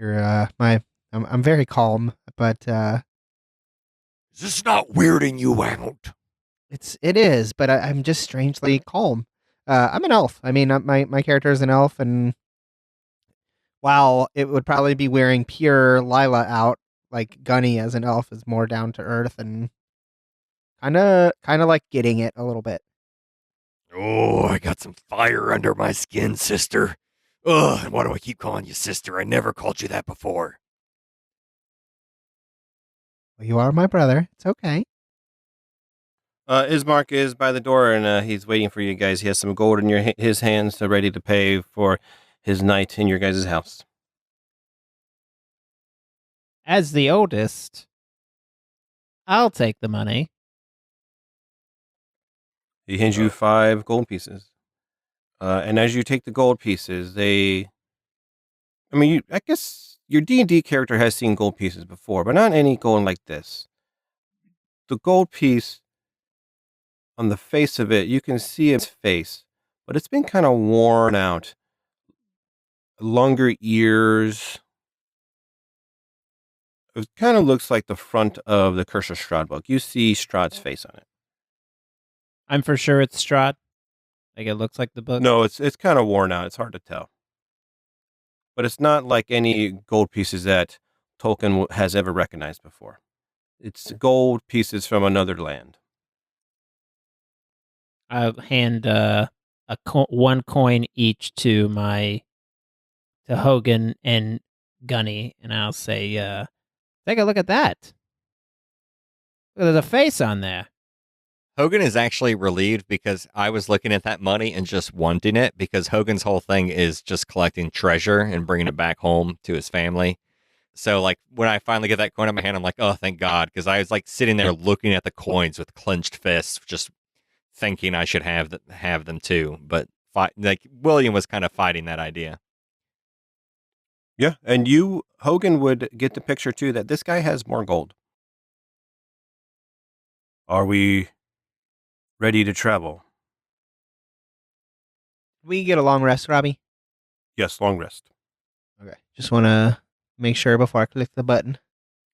I'm very calm, but Is this not weirding you out? it is, but I'm just strangely calm. I'm an elf. I mean, my character is an elf, and while it would probably be wearing pure Lila out, like Gunny as an elf is more down to earth and kind of like getting it a little bit. Oh, I got some fire under my skin, sister. Ugh, and why do I keep calling you sister? I never called you that before. Well, you are my brother. It's okay. Ismark is by the door, and he's waiting for you guys. He has some gold in his hands, ready to pay for his night in your guys' house. As the oldest, I'll take the money. He hands you 5 gold pieces. And as you take the gold pieces, I guess your D&D character has seen gold pieces before, but not any gold like this. The gold piece, on the face of it, you can see its face, but it's been kind of worn out. Longer ears. It kind of looks like the front of the Curse of Strahd book. You see Strahd's face on it. I'm for sure it's Strahd. Like it looks like the book. No, it's kind of worn out. It's hard to tell. But it's not like any gold pieces that Tolkien has ever recognized before. It's gold pieces from another land. I'll hand one coin each to Hogan and Gunny, and I'll say, take a look at that. There's a face on there. Hogan is actually relieved because I was looking at that money and just wanting it, because Hogan's whole thing is just collecting treasure and bringing it back home to his family. So, like, when I finally get that coin in my hand, I'm like, oh, thank God, because I was, like, sitting there looking at the coins with clenched fists, just thinking I should have them too. But, William was kind of fighting that idea. Yeah, and Hogan would get the picture, too, that this guy has more gold. Are we ready to travel? We get a long rest, Robbie. Yes, long rest. Okay. Just want to make sure before I click the button.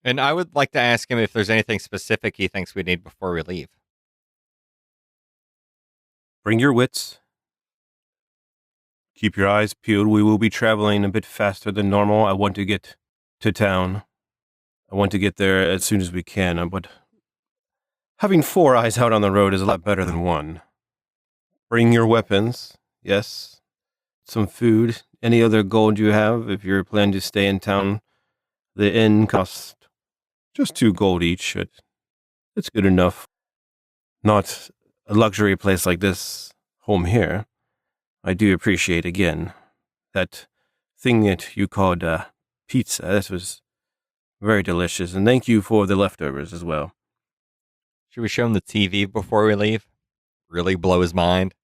And I would like to ask him if there's anything specific he thinks we need before we leave. Bring your wits. Keep your eyes peeled. We will be traveling a bit faster than normal. I want to get to town. I want to get there as soon as we can, but having 4 eyes out on the road is a lot better than 1. Bring your weapons. Yes. Some food. Any other gold you have if you're planning to stay in town. The inn costs just 2 gold each. It's good enough. Not a luxury place like this home here. I do appreciate, again, that thing that you called pizza. This was very delicious. And thank you for the leftovers as well. Should we show him the TV before we leave? Really blow his mind?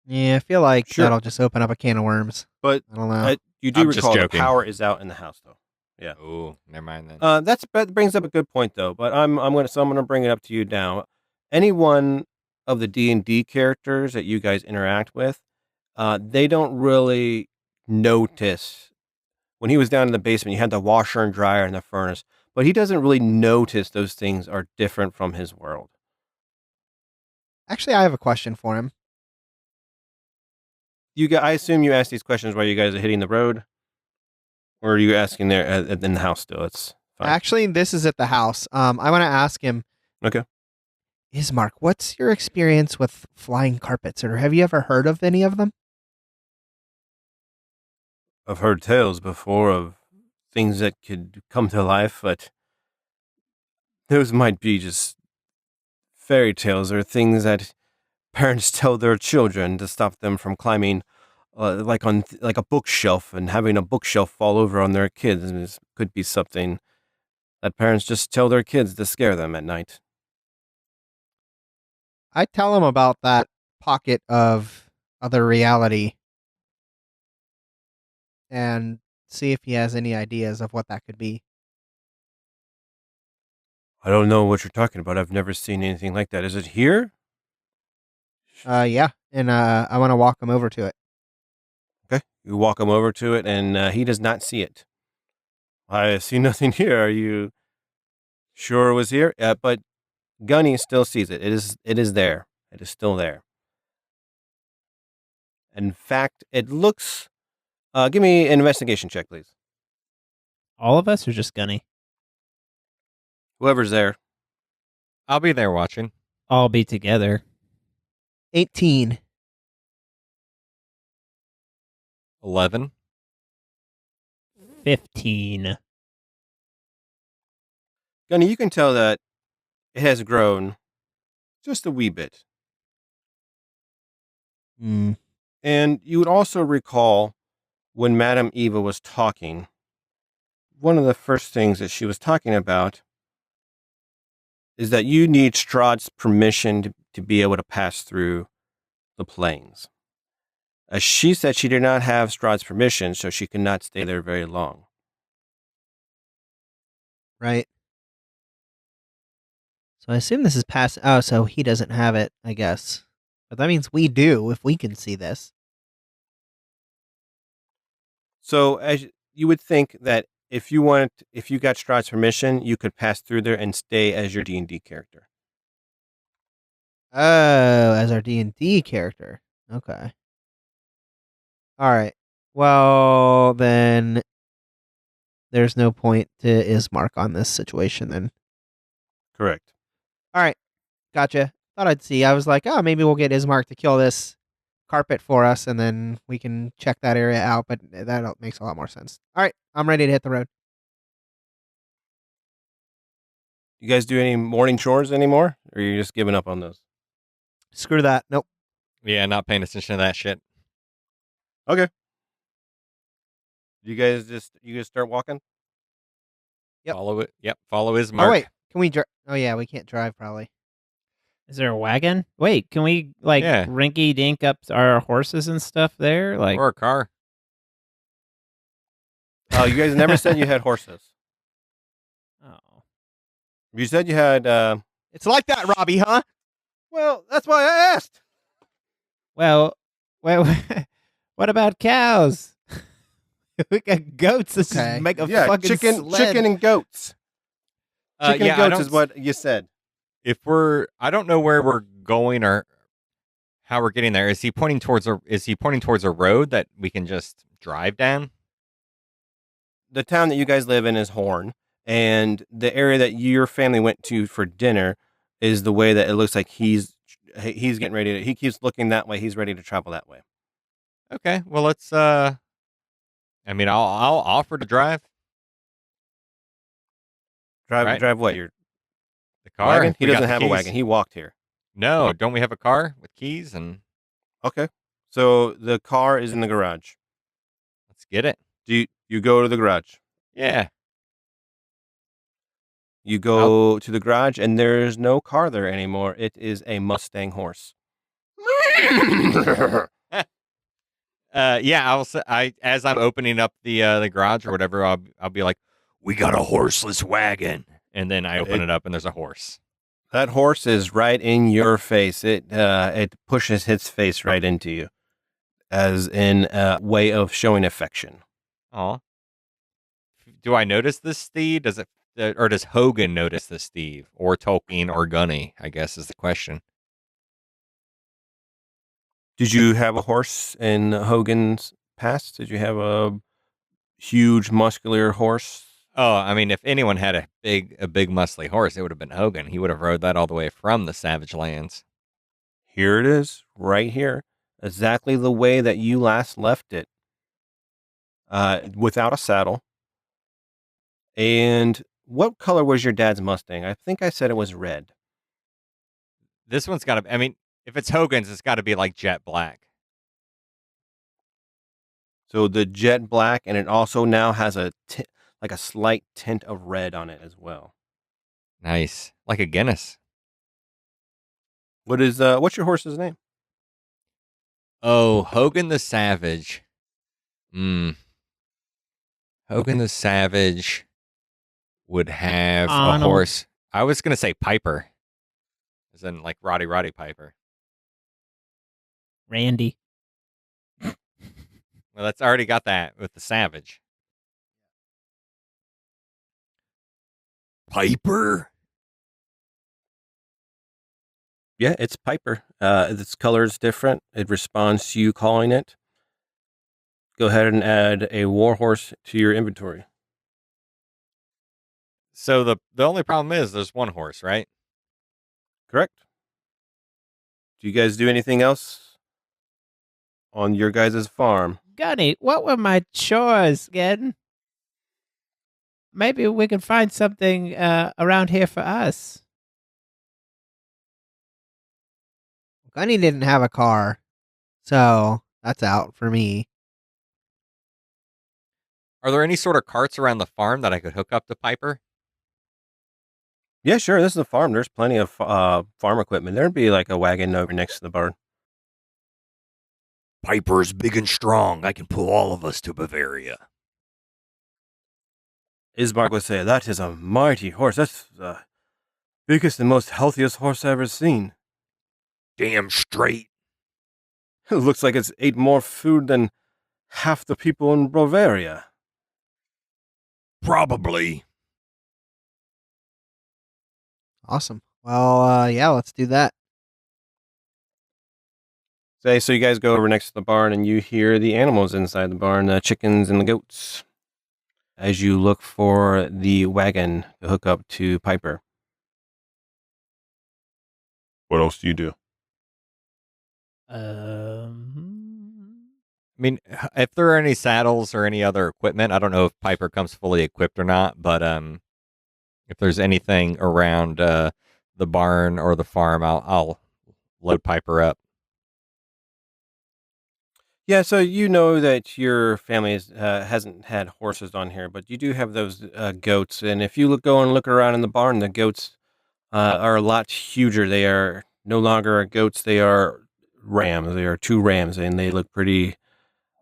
Yeah, I feel like Sure. that'll just open up a can of worms. But I don't know. you do I'm just recall the joking. power is out in the house, though. Yeah. Oh, never mind then. That brings up a good point, though. But I'm gonna bring it up to you now. Any one of the D&D characters that you guys interact with, they don't really notice. When he was down in the basement, you had the washer and dryer and the furnace, but he doesn't really notice those things are different from his world. Actually, I have a question for him. I assume you ask these questions while you guys are hitting the road, or are you asking there in the house still? It's fine. Actually, this is at the house. I want to ask him. Okay. Ismark, what's your experience with flying carpets, or have you ever heard of any of them? I've heard tales before of things that could come to life, but those might be just fairy tales or things that parents tell their children to stop them from climbing, like a bookshelf, and having a bookshelf fall over on their kids. And this could be something that parents just tell their kids to scare them at night. I tell him about that pocket of other reality and see if he has any ideas of what that could be. I don't know what you're talking about. I've never seen anything like that. Is it here? Yeah, and I want to walk him over to it. Okay. You walk him over to it, and he does not see it. I see nothing here. Are you sure it was here? But Gunny still sees it. It is there. It is still there. In fact, it looks... give me an investigation check, please. All of us or just Gunny? Whoever's there. I'll be there watching. All be together. 18. 11. 15. Gunny, you can tell that it has grown Just a wee bit. Hmm. And you would also recall when Madame Eva was talking, one of the first things that she was talking about is that you need Strahd's permission to be able to pass through the plains. She said she did not have Strahd's permission, so she could not stay there very long. Right. So I assume this is past. Oh, so he doesn't have it, I guess. But that means we do if we can see this. So as you would think that if you got Strahd's permission, you could pass through there and stay as your D&D character. Oh, as our D&D character. Okay. All right. Well, then there's no point to Ismark on this situation then. Correct. All right. Gotcha. Thought I'd see. I was like, oh, maybe we'll get Ismark to kill this carpet for us, and then we can check that area out, but that makes a lot more sense. All right. I'm ready to hit the road. You guys do any morning chores anymore? Or are you just giving up on those? Screw that. Nope. Yeah, not paying attention to that shit. Okay. You guys start walking? Yep. Follow it. Yep. Follow his mark. Oh, wait. Can we drive? Oh, yeah. We can't drive, probably. Is there a wagon? Wait, can we Yeah. rinky dink up our horses and stuff there? Like, Or a car. Oh, you guys never said you had horses. oh, You said you had. It's like that, Robbie, huh? Well, that's why I asked. well, what about cows? We got goats. Let's Okay. just make a Yeah, fucking chicken sled. and goats. Chicken and I goats don't is what you said. I don't know where we're going or how we're getting there. Is he pointing towards a road that we can just drive down? The town that you guys live in is Horn, and the area that your family went to for dinner is the way that it looks like he's getting ready to. He keeps looking that way. He's ready to travel that way. Okay. Well, let's. I'll offer to drive Drive Right. drive what? Your the car. wagon? He We got doesn't the have a keys. wagon. He walked here. No, don't we have a car with keys? And Okay. So the car is in the garage. let's get it. Do you go to the garage? Yeah. You go to the garage, and there's no car there anymore. It is a Mustang horse. Yeah. As I'm opening up the garage or whatever, I'll be like, We got a horseless wagon. and then I open it up and there's a horse. That horse is right in your face. It pushes its face right into you, as in a way of showing affection. Aw. Do I notice this Steve? Or does Hogan notice this Steve? Or Tolkien or Gunny, I guess is the question. Did you have a horse in Hogan's past? Did you have a huge muscular horse? Oh, I mean, if anyone had a big muscly horse, it would have been Hogan. He would have rode that all the way from the Savage Lands. Here it is, right here, exactly the way that you last left it, without a saddle. And what color was your dad's Mustang? I think I said it was red. This one's got to. I mean, if it's Hogan's, it's got to be like jet black. So the jet black, and it also now has a slight tint of red on it as well. Nice, like a Guinness. What's your horse's name? Oh, Hogan the Savage. Hogan the Savage would have Arnold. a horse. I was gonna say Piper, as in like Roddy Piper. Randy. Well, that's already got that with the Savage. Piper? Yeah, it's Piper. Its color is different. It responds to you calling it. Go ahead and add a war horse to your inventory. So the only problem is there's one horse, right? Correct. Do you guys do anything else on your guys' farm? Gunny, what were my chores again? Maybe we can find something around here for us. Gunny didn't have a car, so that's out for me. Are there any sort of carts around the farm that I could hook up to Piper? Yeah, sure. This is a farm. There's plenty of farm equipment. There'd be like a wagon over next to the barn. Piper's big and strong. I can pull all of us to Bavaria. Ismark would say, that is a mighty horse. That's the biggest and most healthiest horse I've ever seen. Damn straight. It looks like it's ate more food than half the people in Bavaria. Probably. Awesome. Well, yeah, let's do that. So you guys go over next to the barn and you hear the animals inside the barn, the chickens and the goats, as you look for the wagon to hook up to Piper. What else do you do? I mean, if there are any saddles or any other equipment, I don't know if Piper comes fully equipped or not, but if there's anything around the barn or the farm, I'll load Piper up. Yeah, so you know that your family hasn't had horses on here, but you do have those goats. And if you go and look around in the barn, the goats are a lot huger. They are no longer goats; they are rams. They are 2 rams, and they look pretty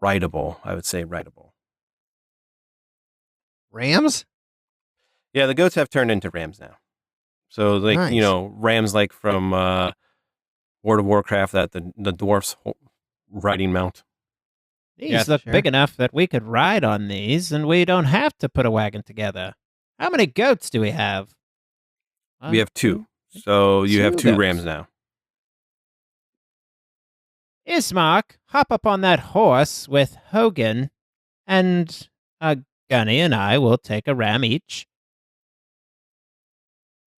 rideable. I would say rideable. Rams? Yeah, the goats have turned into rams now. So, like Nice. rams like from World of Warcraft, that the dwarfs riding mount. These Yeah, look sure. big enough that we could ride on these, and we don't have to put a wagon together. How many goats do we have? We have 2, so you have 2 goats. rams now. Ismark, hop up on that horse with Hogan, and Gunny and I will take a ram each,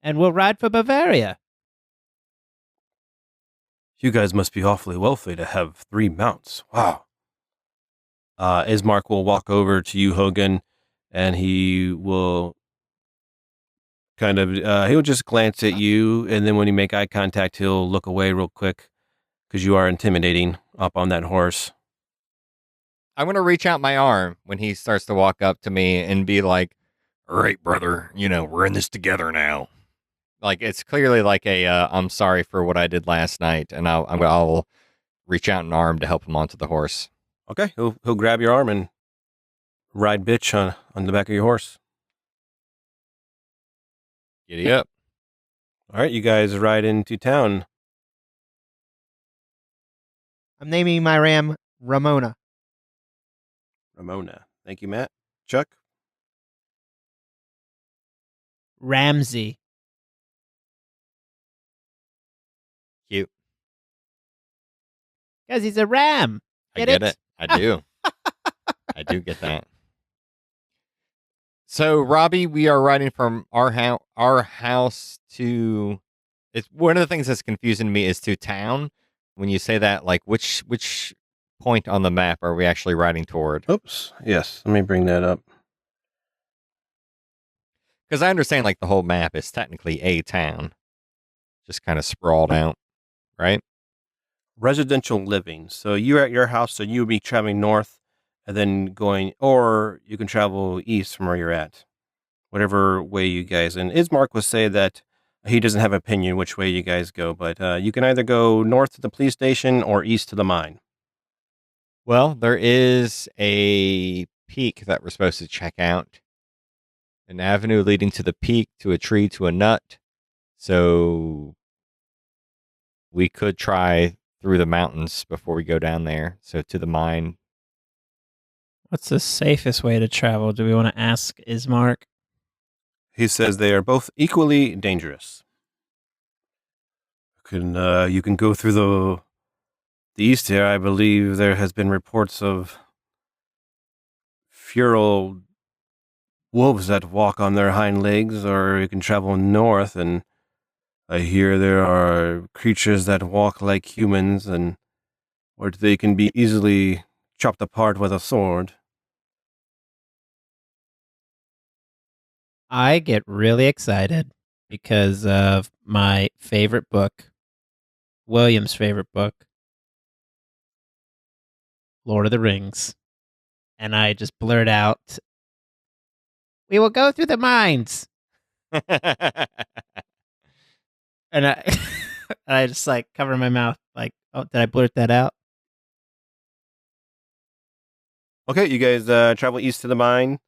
and we'll ride for Bavaria. You guys must be awfully wealthy to have 3 mounts. Wow. Ismark will walk over to you, Hogan, and he will kind of, he'll just glance at you, and then when you make eye contact, he'll look away real quick, because you are intimidating up on that horse. I'm going to reach out my arm when he starts to walk up to me and be like, All right, brother. We're in this together now. like it's clearly like a I'm sorry for what I did last night, and I'll reach out an arm to help him onto the horse. Okay, he'll grab your arm and ride bitch on the back of your horse. Giddy up. All right, you guys ride into town. I'm naming my ram Ramona. Ramona. Thank you, Matt. Chuck? Ramsey. Cute. Because he's a ram. I get it. I do. I do get that. So, Robbie, we are riding from our house to. It's one of the things that's confusing to me is to town. When you say that, like which point on the map are we actually riding toward? Oops. Yes, let me bring that up. Because I understand like the whole map is technically a town, just kind of sprawled out, right? Residential living. So you're at your house, so you'll be traveling north and then going, or you can travel east from where you're at. Whatever way you guys. And Ismark will say that he doesn't have an opinion which way you guys go, but you can either go north to the police station or east to the mine. Well, there is a peak that we're supposed to check out. An avenue leading to the peak, to a tree, to a nut. So we could try through the mountains before we go down there. So to the mine. What's the safest way to travel? Do we want to ask Ismark? He says they are both equally dangerous. You can go through the east here. I believe there has been reports of feral wolves that walk on their hind legs, or you can travel north, and I hear there are creatures that walk like humans, and or they can be easily chopped apart with a sword. I get really excited because of my favorite book, William's favorite book, Lord of the Rings. And I just blurt out, "We will go through the mines." And I, I just like cover my mouth, like, "Oh, did I blurt that out?" Okay, you guys travel east to the mine.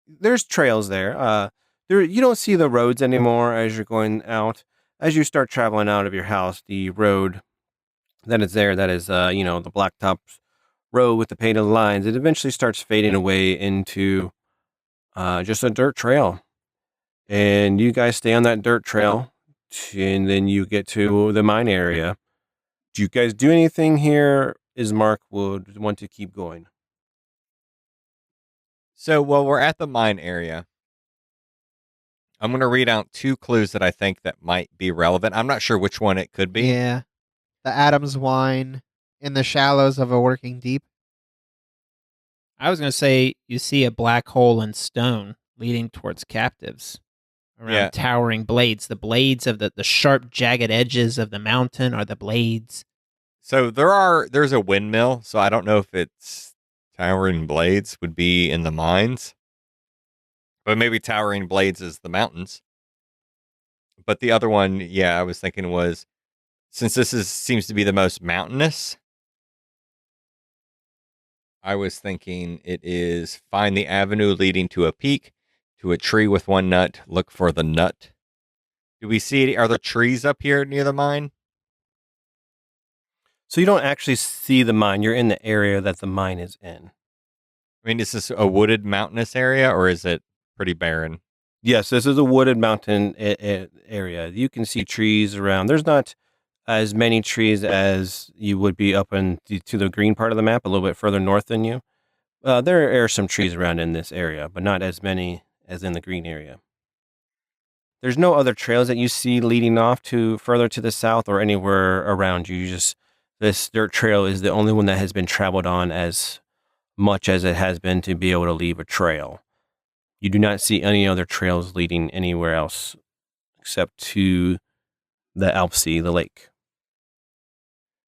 There's trails there. There you don't see the roads anymore as you're going out. As you start traveling out of your house, the road that is there, that is the blacktop road with the painted lines, it eventually starts fading away into just a dirt trail. And you guys stay on that dirt trail, and then you get to the mine area. Do you guys do anything here? Is Mark would want to keep going? So, while we're at the mine area, I'm going to read out 2 clues that I think that might be relevant. I'm not sure which one it could be. Yeah. The Adam's wine in the shallows of a working deep. I was going to say you see a black hole in stone leading towards captives around Yeah. towering blades. The blades of the sharp, jagged edges of the mountain are the blades. So there's a windmill, so I don't know if it's towering blades would be in the mines. But maybe towering blades is the mountains. But the other one, yeah, I was thinking was, since seems to be the most mountainous, I was thinking it is find the avenue leading to a peak, to a tree with one nut, look for the nut. Do we see are there trees up here near the mine? So you don't actually see the mine. You're in the area that the mine is in. I mean, is this a wooded mountainous area or is it pretty barren? Yes, this is a wooded mountain area. You can see trees around. There's not as many trees as you would be up to the green part of the map, a little bit further north than you. There are some trees around in this area, but not as many as in the green area. There's no other trails that you see leading off to further to the south or anywhere around you. This dirt trail is the only one that has been traveled on as much as it has been to be able to leave a trail. You do not see any other trails leading anywhere else except to the Alpsea, the lake.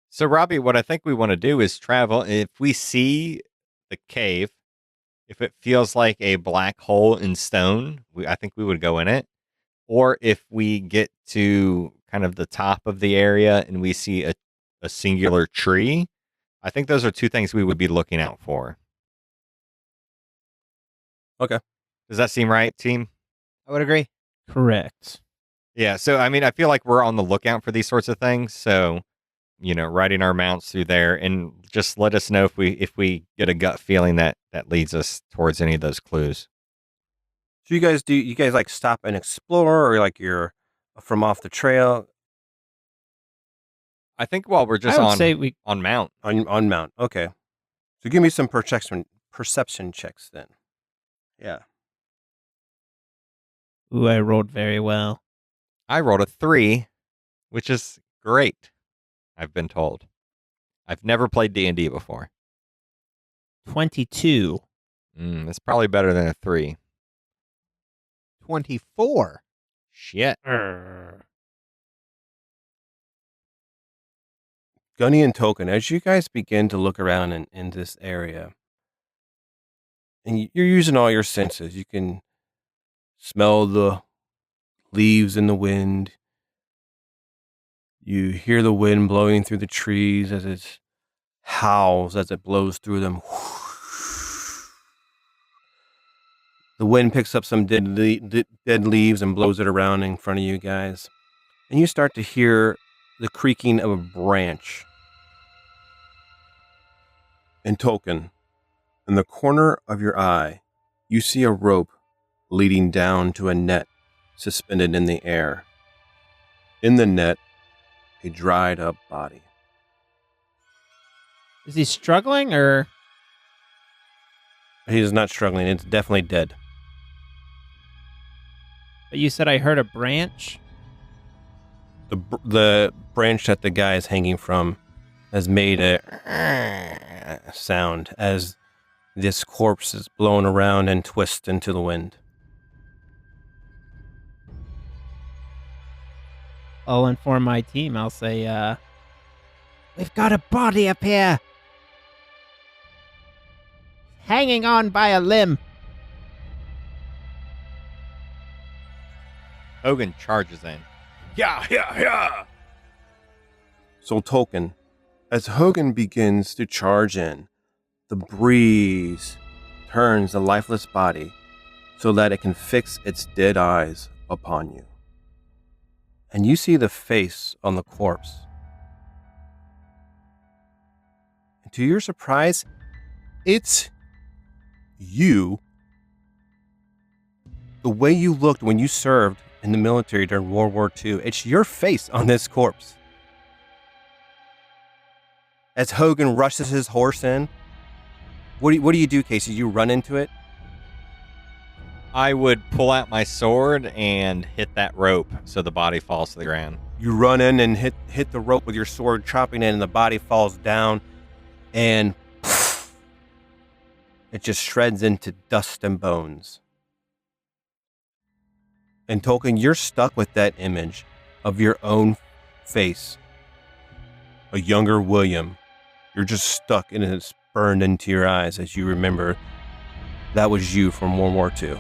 So, Robbie, what I think we want to do is travel. If we see the cave, if it feels like a black hole in stone, I think we would go in it. Or if we get to kind of the top of the area and we see a singular tree, I think those are 2 things we would be looking out for. Okay. Does that seem right, team? I would agree. Correct. Yeah. So, I mean, I feel like we're on the lookout for these sorts of things. So, riding our mounts through there, and just let us know if we get a gut feeling that leads us towards any of those clues. So you guys like stop and explore, or like you're from off the trail I think while we're just I would say on mount. on mount? Okay. So give me some perception checks then. Yeah. Ooh, I rolled very well. I rolled a 3, which is great. I've been told. I've never played D&D before. 22. That's probably better than a 3. 24. Shit. Gunny and Tolkien, as you guys begin to look around in this area, and you're using all your senses, you can smell the leaves in the wind. You hear the wind blowing through the trees as it howls as it blows through them. The wind picks up some dead leaves and blows it around in front of you guys. And you start to hear the creaking of a branch. And Tolkien, in the corner of your eye, you see a rope leading down to a net suspended in the air. In the net, a dried up body. Is he struggling or? He is not struggling. It's definitely dead. But you said I heard a branch? The branch that the guy is hanging from has made a sound as this corpse is blown around and twists into the wind. I'll inform my team. I'll say, we've got a body up here, hanging on by a limb. Hogan charges in. Yeah. So Tolkien, as Hogan begins to charge in, the breeze turns the lifeless body so that it can fix its dead eyes upon you. And you see the face on the corpse. And to your surprise, it's you. The way you looked when you served in the military during World War II, it's your face on this corpse. As Hogan rushes his horse in, what do you do, Casey? You run into it? I would pull out my sword and hit that rope so the body falls to the ground. You run in and hit the rope with your sword, chopping it, and the body falls down, and it just shreds into dust and bones. And Tolkien, you're stuck with that image of your own face. A younger William. You're just stuck and it's burned into your eyes as you remember that was you from World War II.